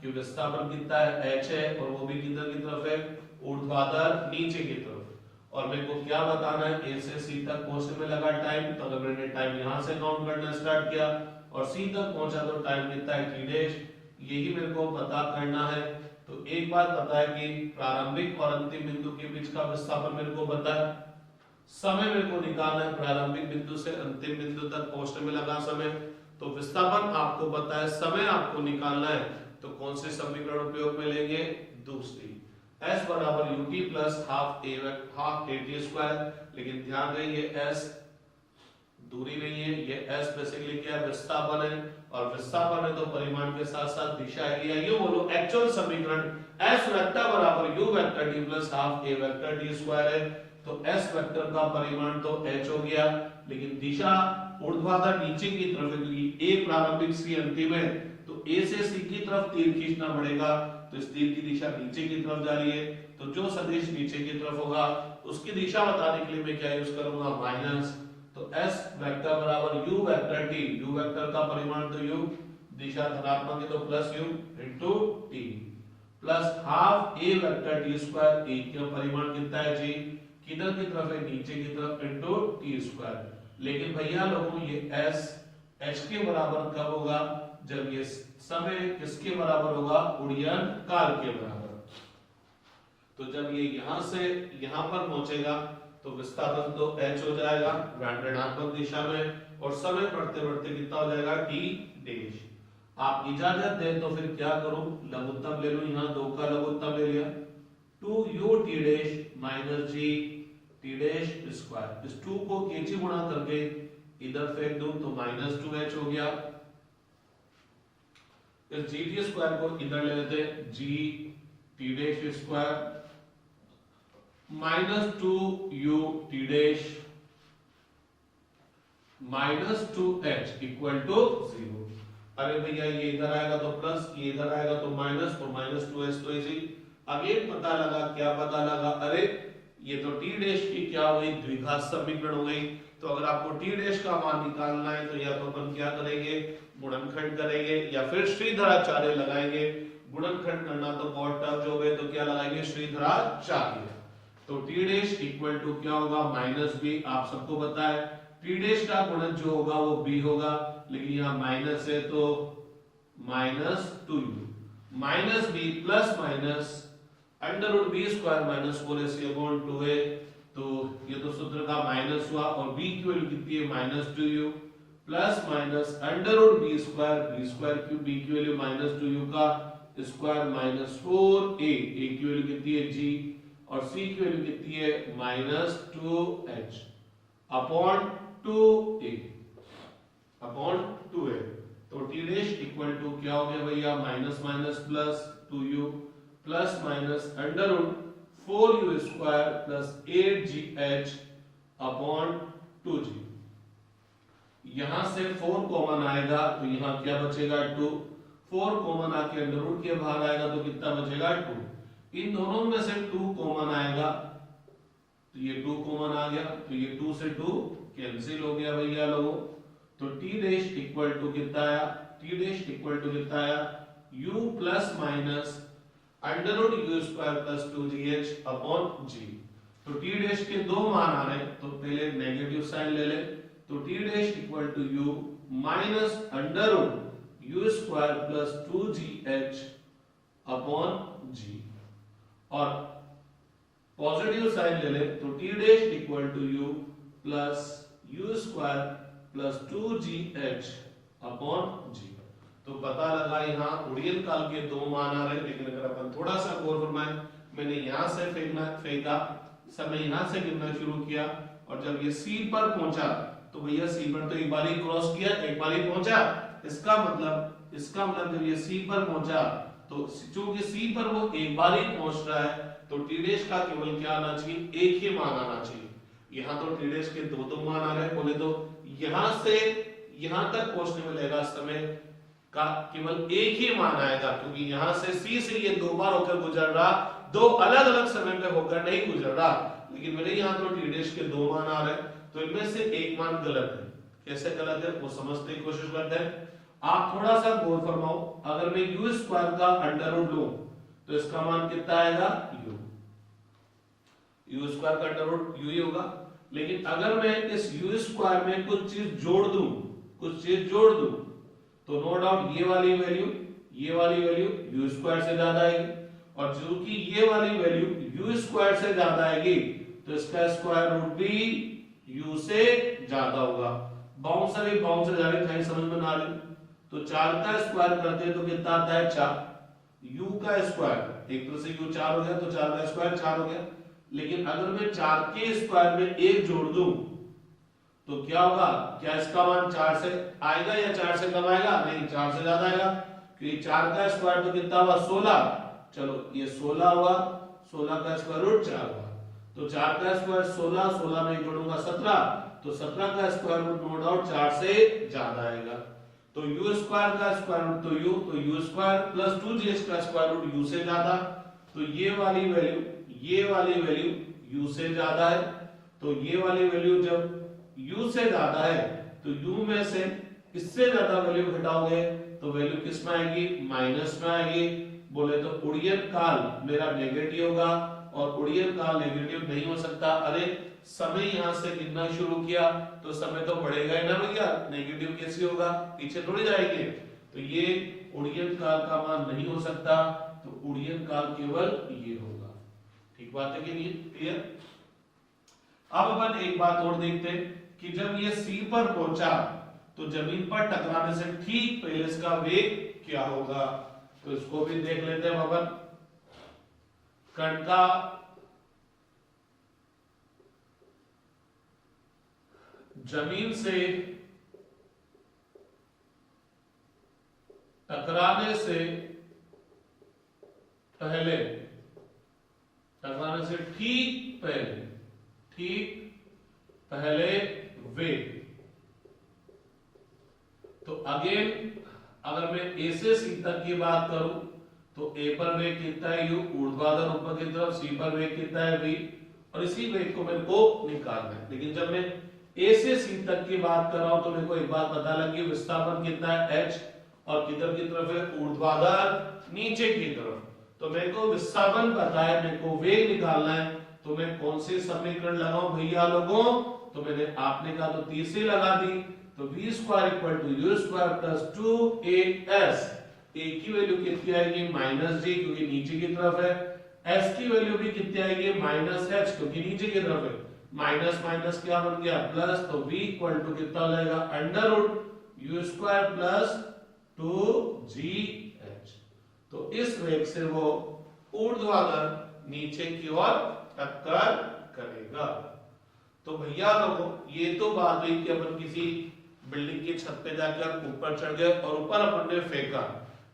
कि विस्थापन कितना है, h है, और वो भी किधर की तरफ है, ऊर्ध्वाधर नीचे की तरफ। और मेरे को क्या बताना है, a से c तक पहुंचने में लगा टाइम, तो अगर मैंने टाइम यहां से काउंट करना स्टार्ट किया और c तक पहुंचा तो टाइम कितना है, t डैश, यही मेरे को पता करना है। तो एक बात पता है कि प्रारंभिक और अंतिम बिंदु के बीच का विस्थापन मेरे को पता है, समय मेरे को निकालना है प्रारंभिक बिंदु से अंतिम बिंदु तक पहुंचने में लगा समय, तो विस्थापन आपको पता है, समय आपको निकालना है, तो कौन से समीकरण उपयोग में लेंगे, दूसरी, s बराबर ut plus half at square. लेकिन ध्यान रहे ये s दूरी नहीं है, ये s बेसिकली क्या है, विस्थापन है, और विस्थापन है तो परिमाण के साथ साथ दिशा है, या ये बोलो एक्चुअल समीकरण s वेक्टर बराबर u vector t plus half a vector t square है। तो s वेक्टर का परिमाण तो h हो गया, लेकिन दिशा ऊर्ध्वाधर नीचे की तरफ है, क्योंकि a प्रारंभिक c अंतिम है, तो a से c की तरफ तीर खींचना पड़ेगा, तो इस तीर की दिशा नीचे की तरफ जा रही है, तो जो सदिश नीचे की तरफ होगा उसकी दिशा बताने के लिए मैं क्या यूज करूंगा, माइनस। तो s वेक्टर बराबर u vector t, u vector का परिमाण तो u, दिशा धनात्मक है तो plus u into t, plus half a vector t square, a का परिमाण कितना है जी, किधर की तरफ है, नीचे की तरफ, इनटू t स्क्वायर। लेकिन भैया लोगों ये s h के बराबर कब होगा, जब ये समय किसके बराबर होगा, उड़ीयन काल के बराबर। तो जब ये यहां से यहां पर पहुंचेगा तो विस्थापन तो h हो जाएगा ऋणात्मक दिशा में, और समय बढ़ते बढ़ते कितना हो जाएगा, t डैश। आप इजाजत दें तो फिर क्या करूं, लघुत्तम ले लूं, यहां 2 का लघुत्तम ले लिया, 2u t dash minus g t dash square, इस 2 को k से गुणा करके इधर फेंक दूं तो माइनस 2h हो गया, इस जी टी स्क्वायर को इधर ले लेते हैं, g t dash square minus 2u t dash minus 2h equal to 0। अरे भैया ये इधर आएगा तो प्लस, ये इधर आएगा तो माइनस, और माइनस 2h तो इसी। अगेन पता लगा, क्या पता लगा, अरे ये तो टी डैश की क्या हुई, द्विघात समीकरण हो गई। तो अगर आपको टी डैश का मान निकालना है तो या तो अपन क्या करेंगे, गुणनखंड करेंगे, या फिर श्रीधराचार्य लगाएंगे। गुणनखंड करना तो बहुत टफ जो है, तो क्या लगाएंगे, श्रीधराचार्य। तो टी डैश इक्वल टू क्या होगा, माइनस बी, आप सबको पता है टी डैश का गुणन जो होगा वो बी होगा, लेकिन यहाँ माइनस है तो minus 2u minus b plus minus under root b square minus 4ac upon 2 है, तो ये तो सूत्र का माइनस हुआ, और b की वैल्यू कितनी है, minus 2u plus minus under root b square cube, b की वैल्यू माइनस 2u का स्क्वायर माइनस 4a, a की वैल्यू कितनी है g, और c की वैल्यू कितनी है minus 2h upon 2a upon 2a। तो t डैश इक्वल टू क्या हो गया भैया, minus minus plus 2u plus minus under root 4u square plus 8gh upon 2g। यहां से 4 कॉमन आएगा तो यहां क्या बचेगा 2, 4 कॉमन आके अंडर रूट के बाहर आएगा तो कितना बचेगा 2। इन दोनों में से 2 कॉमन आएगा तो ये 2 कॉमन आ गया, तो ये 2 से 2 कैंसिल हो गया भैया लोगों। तो t डैश इक्वल टू कितना आया, t डैश इक्वल टू कितना आया, u plus minus under root u square plus 2gh upon G. तो टी डैश के दो मान आ रहे हैं, तो पहले नेगेटिव साइन ले ले, तो T dash equal to u minus under root u square plus 2gh upon G, और पॉजिटिव साइन ले ले तो T dash equal to u plus u square plus 2gh upon G. तो पता लगा यहाँ उड़ियन काल के दो मान आ रहे हैं, लेकिन अगर अपन थोड़ा सा गौर फरमाएं, मैंने यहां से फेंका, समय यहां से गिरना शुरू किया, और जब ये सी पर पहुंचा तो भैया सी पर तो एक बार ही क्रॉस किया, एक बार ही पहुंचा, इसका मतलब जब ये सी पर पहुंचा तो चूंकि सी पर वो एक बार ही पहुंच रहा है तो टी डैश का केवल क्या आना चाहिए, एक ही मान आना चाहिए। यहाँ तो टी डैश के दो दो मान आ रहे हैं, बोले तो यहां से यहां तक पहुंचने में लगेगा समय का केवल एक ही मान आएगा, क्योंकि यहां से सी से ये दो बार होकर गुजर रहा, दो अलग अलग समय पे होकर नहीं गुजर रहा। लेकिन मेरे यहाँ तो टी डैश के दो मान आ रहे हैं, तो इनमें से एक मान गलत है। कैसे गलत है वो समझने की कोशिश करते हैं। आप थोड़ा सा गौर फरमाओ, अगर मैं यू स्क्वायर का अंडर रूट लूं तो इसका मान कितना आएगा, यू स्क्वायर का अंडर रूट यू ही होगा। लेकिन अगर मैं इस यू स्क्वायर में कुछ चीज जोड़ दूं तो नो डाउट ये वाली वैल्यू यू स्क्वायर से ज्यादा आएगी, और जो कि ये वाली वैल्यू यू स्क्वायर से ज्यादा आएगी तो इसका स्क्वायर रूट भी यू से ज्यादा होगा। बाउंसर जाने कहीं समझ में ना आ रही, तो 4 का स्क्वायर करते हैं तो कितना आता है 4, u का स्क्वायर, एक तरह से u 4 हो गया तो 4 का स्क्वायर 4 हो गया। लेकिन अगर मैं 4 के स्क्वायर में 1 जोड़ दूं तो क्या होगा, क्या इसका मान 4 से आएगा या 4 से कम आएगा, नहीं 4 से ज्यादा आएगा, क्योंकि 4 का स्क्वायर तो कितना हुआ 16, चलो ये 16 हुआ, 16 का स्क्वायर रूट 4 हुआ, तो 4 का स्क्वायर 16, 16 में जोड़ूंगा 17, तो 17 का स्क्वायर रूट नो डाउट 4 से ज्यादा आएगा। तो u स्क्वायर का स्क्वायर रूट तो u स्क्वायर प्लस 2gh का स्क्वायर रूट u से ज्यादा, तो ये वाली वैल्यू u से ज्यादा है, तो ये वाली वैल्यू जब u से ज्यादा है तो u में से इससे ज्यादा वैल्यू घटाओगे तो वैल्यू किस में आएगी, माइनस में आएगी। बोले तो उड़ियन काल मेरा नेगेटिव होगा, और उड़ियन काल नेगेटिव नहीं हो सकता। अरे समय यहां से गिनना शुरू किया तो समय तो बढ़ेगा ही ना भैया, नेगेटिव कैसे होगा, पीछे थोड़ी जाएंगे, तो ये उड़ियन काल का मान नहीं हो सकता, तो उड़ियन काल केवल ये होगा। ठीक बात है कि नहीं, क्लियर। अब अपन एक बात और देखते हैं कि जब ये सी पर पहुंचा तो जमीन पर टकराने से ठीक पहले इसका वेग क्या होगा, तो इसको भी देख लेते हैं अपन। कण का जमीन से टकराने से ठीक पहले वेग, तो अगेन अगर मैं ए से सी तक की बात करूं तो ए पर वेग कितना है u, ऊर्ध्वाधर ऊपर की तरफ, सी पर वेग कितना है v, और इसी वेग को मेरे को निकालना है। लेकिन जब मैं ए से सी तक की बात कर रहा हूं तो मेरे को एक बात पता लगी, विस्थापन कितना है h, और किधर की तरफ है, ऊर्ध्वाधर नीचे की तरफ। तो मेरे को विस्थापन पता है, मेरे को वेग निकालना है, तो मैं कौन से समीकरण लगाऊं भैया लोगों, तो मैंने आपने कहा तो तीसरी लगा दी, तो v square equal to u square plus 2as, a की वैल्यू कितनी आएगी माइनस जी, क्योंकि नीचे की तरफ है, s की वैल्यू भी कितनी आएगी माइनस h, क्योंकि नीचे की तरफ है, माइनस माइनस क्या बन गया प्लस, तो v इक्वल टू कितना हो जाएगा under root u square plus 2gh। तो इस वेग से वो ऊर्ध्वाधर नीचे की ओर टक्कर करेगा। तो भैया लोगों ये तो बात हुई कि अपन किसी बिल्डिंग की छत पे जाकर ऊपर चढ़ गए और ऊपर अपन ने फेंका,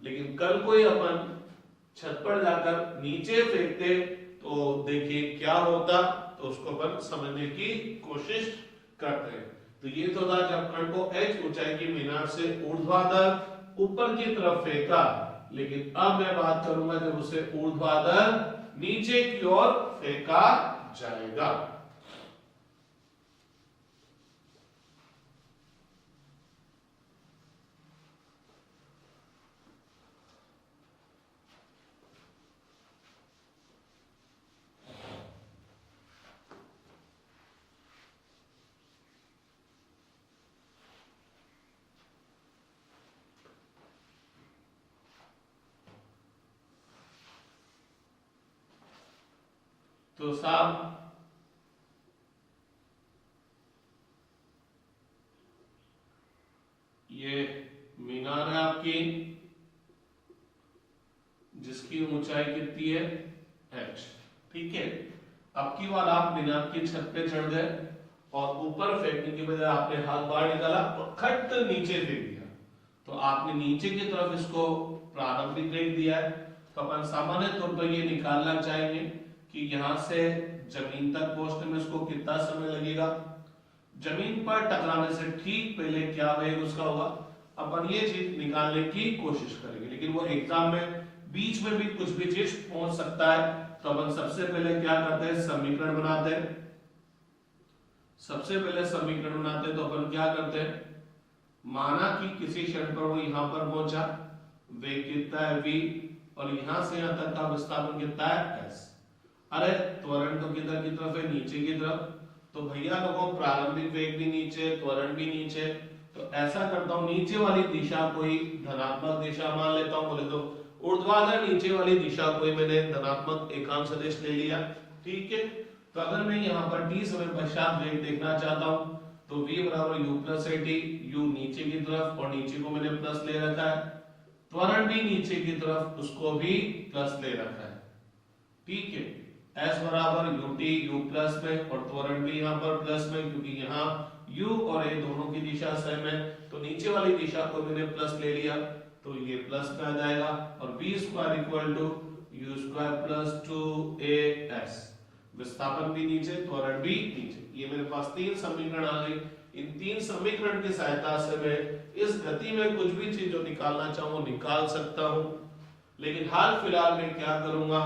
लेकिन कल कोई अपन छत पर जाकर नीचे फेंकते तो देखिए क्या होता, तो उसको अपन समझने की कोशिश करते हैं। तो ये तो था जब कण को h ऊंचाई की मीनार से ऊर्ध्वाधर ऊपर की तरफ फेंका, लेकिन अब मैं बात करूंगा जब उसे ऊर्ध्वाधर नीचे की ओर फेंका जाएगा। तो साहब ये मीनार है आपकी, जिसकी ऊंचाई कितनी है h, ठीक है। अब की बार आप मीनार की छत पे चढ़ गए और ऊपर फेंकने की बजाय आपने हाथ बाहर निकाला और खट नीचे फेंक दिया, तो आपने नीचे की तरफ इसको प्रारंभिक वेग दिया है। तो अपन सामान्य तौर पर ये निकालना चाहेंगे कि यहां से जमीन तक पहुंचने में इसको कितना समय लगेगा। जमीन पर टकराने से ठीक पहले क्या वेग उसका होगा, अपन ये चीज निकालने की कोशिश करेंगे। लेकिन वो एग्जाम में बीच में भी कुछ भी चीज पहुंच सकता है, तो अपन सबसे पहले क्या करते हैं, समीकरण बनाते हैं। सबसे पहले समीकरण बनाते हैं तो अपन क्या करते हैं, माना कि किसी क्षण पर वो यहां पर पहुंचा, वेग कितना है v, और यहां से यहां तक का विस्थापन कितना है s। अरे त्वरण तो किधर की तरफ है, नीचे की तरफ, तो भैया लोगों प्रारंभिक वेग भी नीचे, त्वरण भी नीचे, तो ऐसा करता हूं नीचे वाली दिशा कोई धनात्मक दिशा मान लेता हूं, बोले तो ऊर्ध्वाधर नीचे वाली दिशा कोई मैंने धनात्मक एकांक सदिश ले लिया, ठीक है। तो अगर मैं यहाँ पर t समय पश्चात वेग देखना चाहता हूं तो v बराबर u प्लस at, u नीचे की तरफ और नीचे को मैंने प्लस ले रखा है, त्वरण भी नीचे की तरफ उसको भी प्लस ले रखा है, ठीक है। s बराबर ut u प्लस में और त्वरण भी यहाँ पर प्लस में, क्योंकि यहाँ u और a दोनों की दिशा सेम है, तो नीचे वाली दिशा को मैंने प्लस ले लिया, तो ये प्लस में आ जाएगा, और v square equal to u square plus 2as, विस्थापन भी नीचे, त्वरण भी नीचे। ये मेरे पास तीन समीकरण आ गए। इन तीन समीकरण की सहायता से मैं इस गति में कुछ भी चीज जो निकालना चाहूँ निकाल सकता हूँ। लेकिन हाल फिलहाल में क्या करूंगा,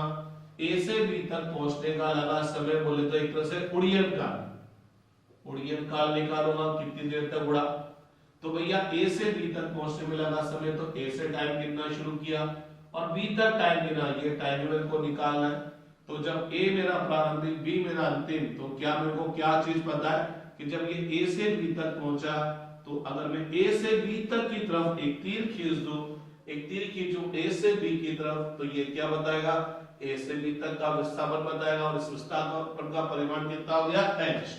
a से b तक पहुंचने का लगा समय, बोले तो एक तरह से उड़ीयन काल निकालूंगा, कितनी देर तक उड़ा। तो भैया a से b तक पहुंचने में लगा समय, तो a से टाइम गिनना शुरू किया और b तक टाइम गिना, ये टाइम मेरे को निकालना है। तो जब a मेरा प्रारंभिक, b मेरा अंतिम, तो क्या मेरे को क्या चीज पता है कि जब ये a से b तक पहुंचा, तो अगर मैं a से b तक की तरफ एक तीर खींच दूं, एक तीर खींचूं a से b की तरफ, तो ये क्या बताएगा, a से b तक का विस्थापन बताएगा, और इस विस्थापन का परिमाण कितना हो गया h।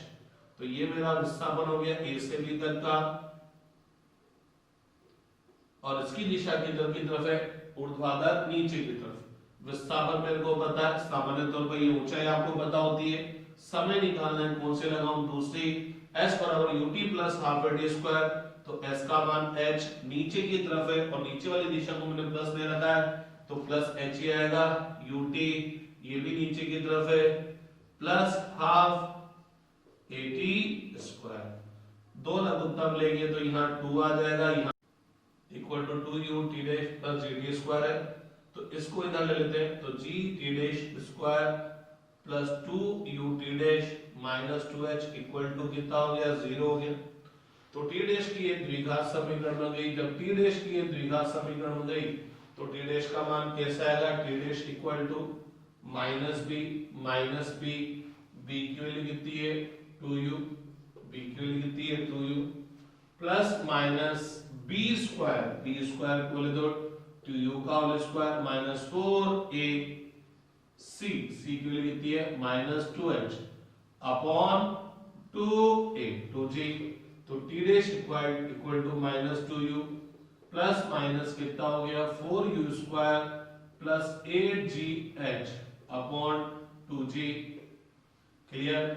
तो ये मेरा विस्थापन हो गया a से b तक का, और इसकी दिशा किधर की तरफ है, ऊर्ध्वाधर नीचे की तरफ। विस्थापन मेरे को पता है, सामान्य तौर पर ये ऊंचाई आपको पता होती है। समय निकालना है, कौन से लगाऊं, दूसरी, s बराबर ut plus half at square, तो s का मान h नीचे की तरफ है और नीचे वाली दिशा को मैंने प्लस ले रखा है, तो प्लस h ही आएगा, ut ये भी नीचे की तरफ है, प्लस हाफ at स्क्वायर, दो लघुत्तम लेंगे तो यहाँ 2 आ जाएगा, यहाँ equal to 2u t dash plus jd square है, तो इसको इधर ले लेते हैं, तो g t dash square plus 2u t dash minus 2h equal to कितना हो गया, 0 हो गया। तो t डैश की एक द्विघात समीकरण बन गई। जब t डैश की एक द्विघात समीकरण बन गई तो t डैश का मान कैसा आएगा, t dash equal to minus b, b की वैल्यू कितनी है 2u, b की वैल्यू कितनी है 2u, plus minus b square को ले दो 2u का whole square minus 4ac, c की वैल्यू कितनी है minus 2h upon 2a 2g, तो t dash equal to minus 2u plus minus कितना हो गया 4u square plus 8gh upon 2g। Clear,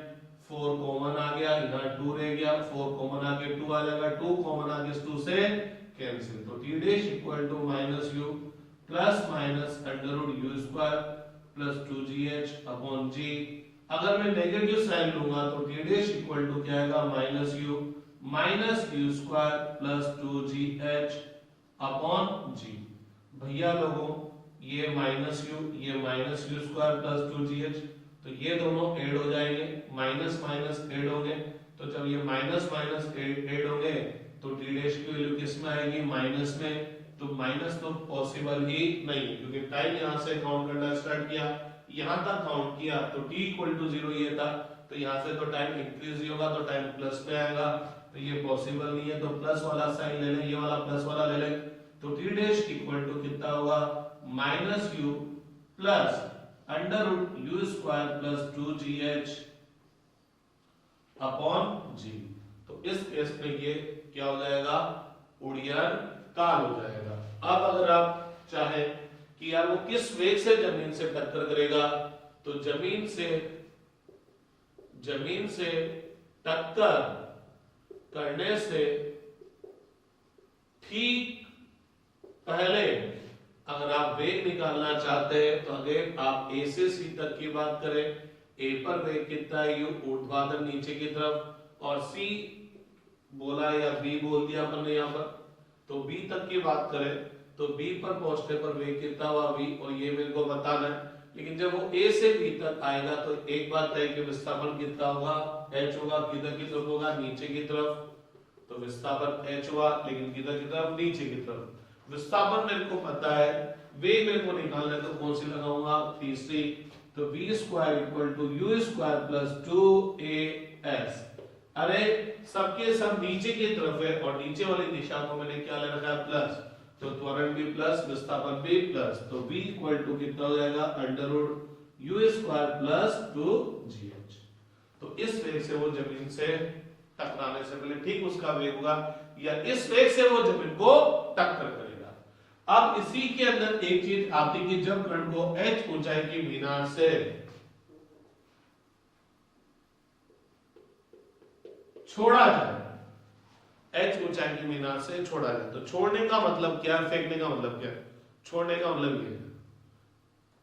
4 common आ गया, यहाँ 2 रह गया, 4 कॉमन आके 2 आ जाएगा, 2 कॉमन आके 2 से कैंसिल, तो t dash equal to minus u plus minus under root u square plus 2gh upon g। अगर मैं नेगेटिव साइन लूंगा तो t डैश इक्वल टू क्या आएगा minus u square plus 2gh upon g। भैया लोगों ये minus u square plus 2gh, तो ये दोनों ऐड हो जाएंगे, माइनस माइनस ऐड होंगे, तो जब ये माइनस माइनस ऐड होंगे तो t डैश की वैल्यू किस में आएगी, माइनस में। तो माइनस तो पॉसिबल ही नहीं है, क्योंकि टाइम यहां से काउंट करना स्टार्ट किया, यहां तक काउंट किया तो t इक्वल टू 0 ये था, तो यहां से तो टाइम इंक्रीज ही होगा, तो टाइम प्लस में आएगा, तो ये पॉसिबल नहीं है, तो प्लस वाला साइन ले लें, ये वाला प्लस वाला ले लें, तो t डैश इक्वल टू कितना होगा minus u plus under root u square plus 2gh upon G. तो इस केस में ये क्या हो जाएगा, उड़ियन काल हो जाएगा। अब अगर आप चाहे कि यार वो किस वेग से जमीन से टक्कर करेगा, तो जमीन से टक्कर करने से ठीक पहले अगर आप वेग निकालना चाहते हैं, तो अगर आप ए से सी तक की बात करें, ए पर वेग कितना है यू, ऊर्ध्वाधर नीचे की तरफ, और सी बोला या बी बोल दिया अपन ने यहाँ पर, तो बी तक की बात करें तो बी पर पहुंचने पर वेग कितना हुआ वी, और ये मेरे को बताना है। लेकिन जब वो ए से बी तक आएगा तो एक बात है कि विस्थापन कितना होगा, एच होगा। किधर की तरफ होगा, नीचे की तरफ, तो विस्थापन एच हुआ, लेकिन किधर की तरफ, नीचे की तरफ। विस्थापन मेरे को पता है, वेग मेरे को निकालना है, तो कौन सी लगाऊंगा, तीसरी। तो v square equal to u square plus 2as। अरे सबके सब नीचे की तरफ है, और नीचे वाली दिशा को मैंने क्या ले रखा है, प्लस, तो त्वरण भी प्लस, विस्थापन भी प्लस, तो v इक्वल टू कितना हो जाएगा, under root u square plus 2gh। तो इस वेग से वो जमीन से टकराने से पहले ठीक उसका वेग होगा, या इस वेग से वो जमीन को टक्कर करेगा। अब इसी के अंदर एक चीज आती है कि जब कण को h ऊंचाई की मीनार से छोड़ा जाए, h ऊंचाई की मीनार से छोड़ा जाए, तो छोड़ने का मतलब क्या है, फेंकने का मतलब क्या है, छोड़ने का मतलब ये,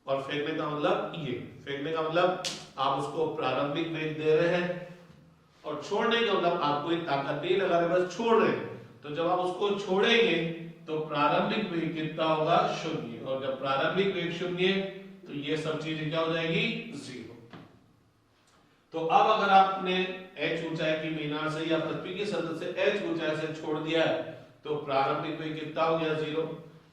और फेंकने का मतलब ये। फेंकने का मतलब आप उसको प्रारंभिक वेग दे रहे हैं, और छोड़ने का मतलब आप कोई ताकत नहीं लगा रहे, बस छोड़ रहे हैं। तो जब आप उसको छोड़ेंगे तो प्रारंभिक वेग कितना होगा, शून्य, और जब प्रारंभिक वेग शून्य तो ये सब चीजें क्या हो जाएगी, जीरो। तो अब अगर आपने h ऊंचाई की मीनार से या पृथ्वी की सतह से h ऊंचाई से छोड़ दिया है, तो प्रारंभिक वेग कितना हो गया, जीरो।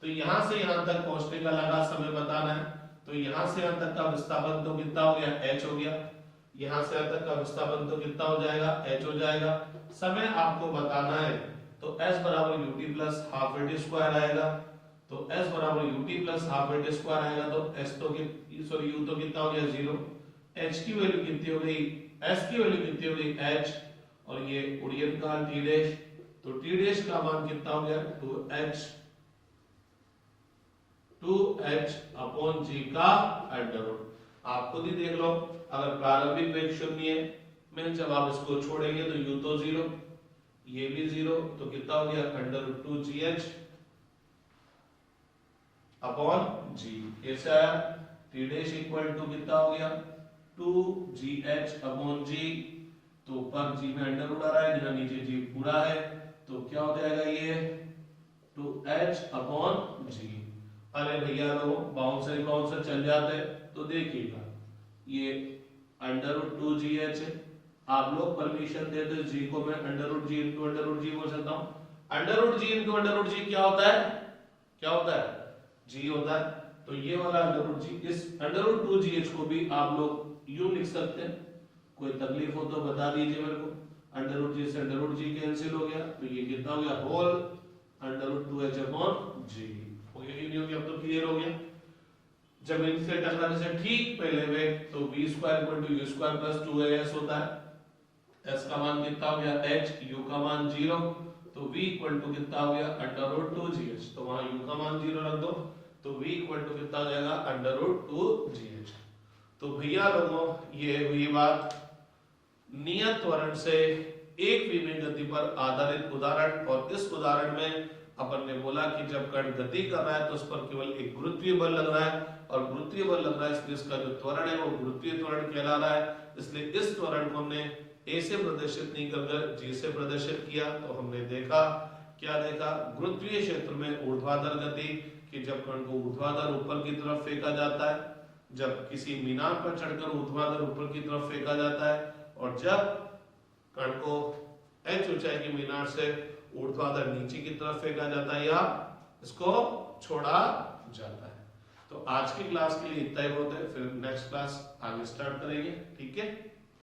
तो यहां से यहां तक पहुंचने का लगा समय बताना है, तो यहां से यहां तक का विस्थापन तो कितना हो गया, h हो गया। यहां से यहां तक का विस्थापन तो कितना हो जाएगा, h हो जाएगा। समय आपको बताना है, तो s बराबर ut plus half at square आएगा, तो s बराबर ut plus half at square आएगा, तो s तो सॉरी u तो कितना हो गया, जीरो। h की वैल्यू कितनी हो गई, s की वैल्यू कितनी हो गई, h, और ये उड़ियन काल t डैश, तो t डैश का मान कितना हो गया, 2h अपॉन g का अंडर रूट। आप खुद ही देख लो, अगर प्रारंभिक वेग शून्य में जब आप इसको छोड़ेंगे तो u तो जीरो, ये भी जीरो, तो कितना हो गया, under root 2gh upon g। ऐसा आया, t डैश इक्वल टू कितना हो गया, 2gh अपॉन g, तो ऊपर g में अंडर रूट आ रहा है, यहाँ नीचे g पूरा है, तो क्या हो जाएगा ये 2h अपॉन g। अरे भैया लोग बाउंसर चल जाते, तो देखिएगा ये अंडर रूट 2gh है, आप लोग परमिशन दे दो जी को, मैं अंडर रूट जी इनटू अंडर रूट जी बोल सकता हूं। अंडर रूट जी इनटू अंडर रूट जी क्या होता है, क्या होता है, जी होता है। तो ये वाला अंडर रूट जी, इस अंडर रूट 2gh को भी आप लोग यूं लिख सकते हैं, कोई तकलीफ हो तो बता दीजिए मेरे को। अंडर रूट जी से अंडर रूट जी कैंसिल हो गया, तो ये कितना हो गया, whole under root 2h upon G हो गया, ये नहीं हो गया, अब तो क्लियर हो गया। जमीन से टकराने से ठीक पहले वेग, तो v square equal to u square plus 2as होता है। s का मान कितना हो गया, h, u का मान 0, तो v इक्वल टू कितना हो गया, अंडर रूट 2gh, तो वहां u का मान 0 रख दो, तो v इक्वल टू कितना हो जाएगा, अंडर रूट 2gh। तो भैया लोगों ये हुई बात नियत त्वरण से एक विमीय गति पर आधारित उदाहरण, और इस उदाहरण में अपन ने बोला कि जब कण गति कर रहा है तो उस पर केवल एक गुरुत्वीय बल लग रहा है, और गुरुत्वीय बल लग रहा है इसलिए इसका जो त्वरण है वो गुरुत्वीय त्वरण कहला रहा है। इसलिए इस त्वरण को हमने ए से प्रदर्शित नहीं कर जी से प्रदर्शित किया। तो हमने देखा, क्या देखा, गुरुत्वीय क्षेत्र में ऊर्ध्वाधर गति, कि जब कण को ऊर्ध्वाधर ऊपर की तरफ फेंका जाता है, जब किसी मीनार पर चढ़कर ऊर्ध्वाधर ऊपर की तरफ फेंका जाता है, और जब कण को h ऊंचाई की मीनार से ऊर्ध्वाधर नीचे की तरफ फेंका जाता है या इसको छोड़ा जाता है। तो आज की क्लास के लिए इतना ही बहुत है, फिर नेक्स्ट क्लास आगे स्टार्ट करेंगे, ठीक है।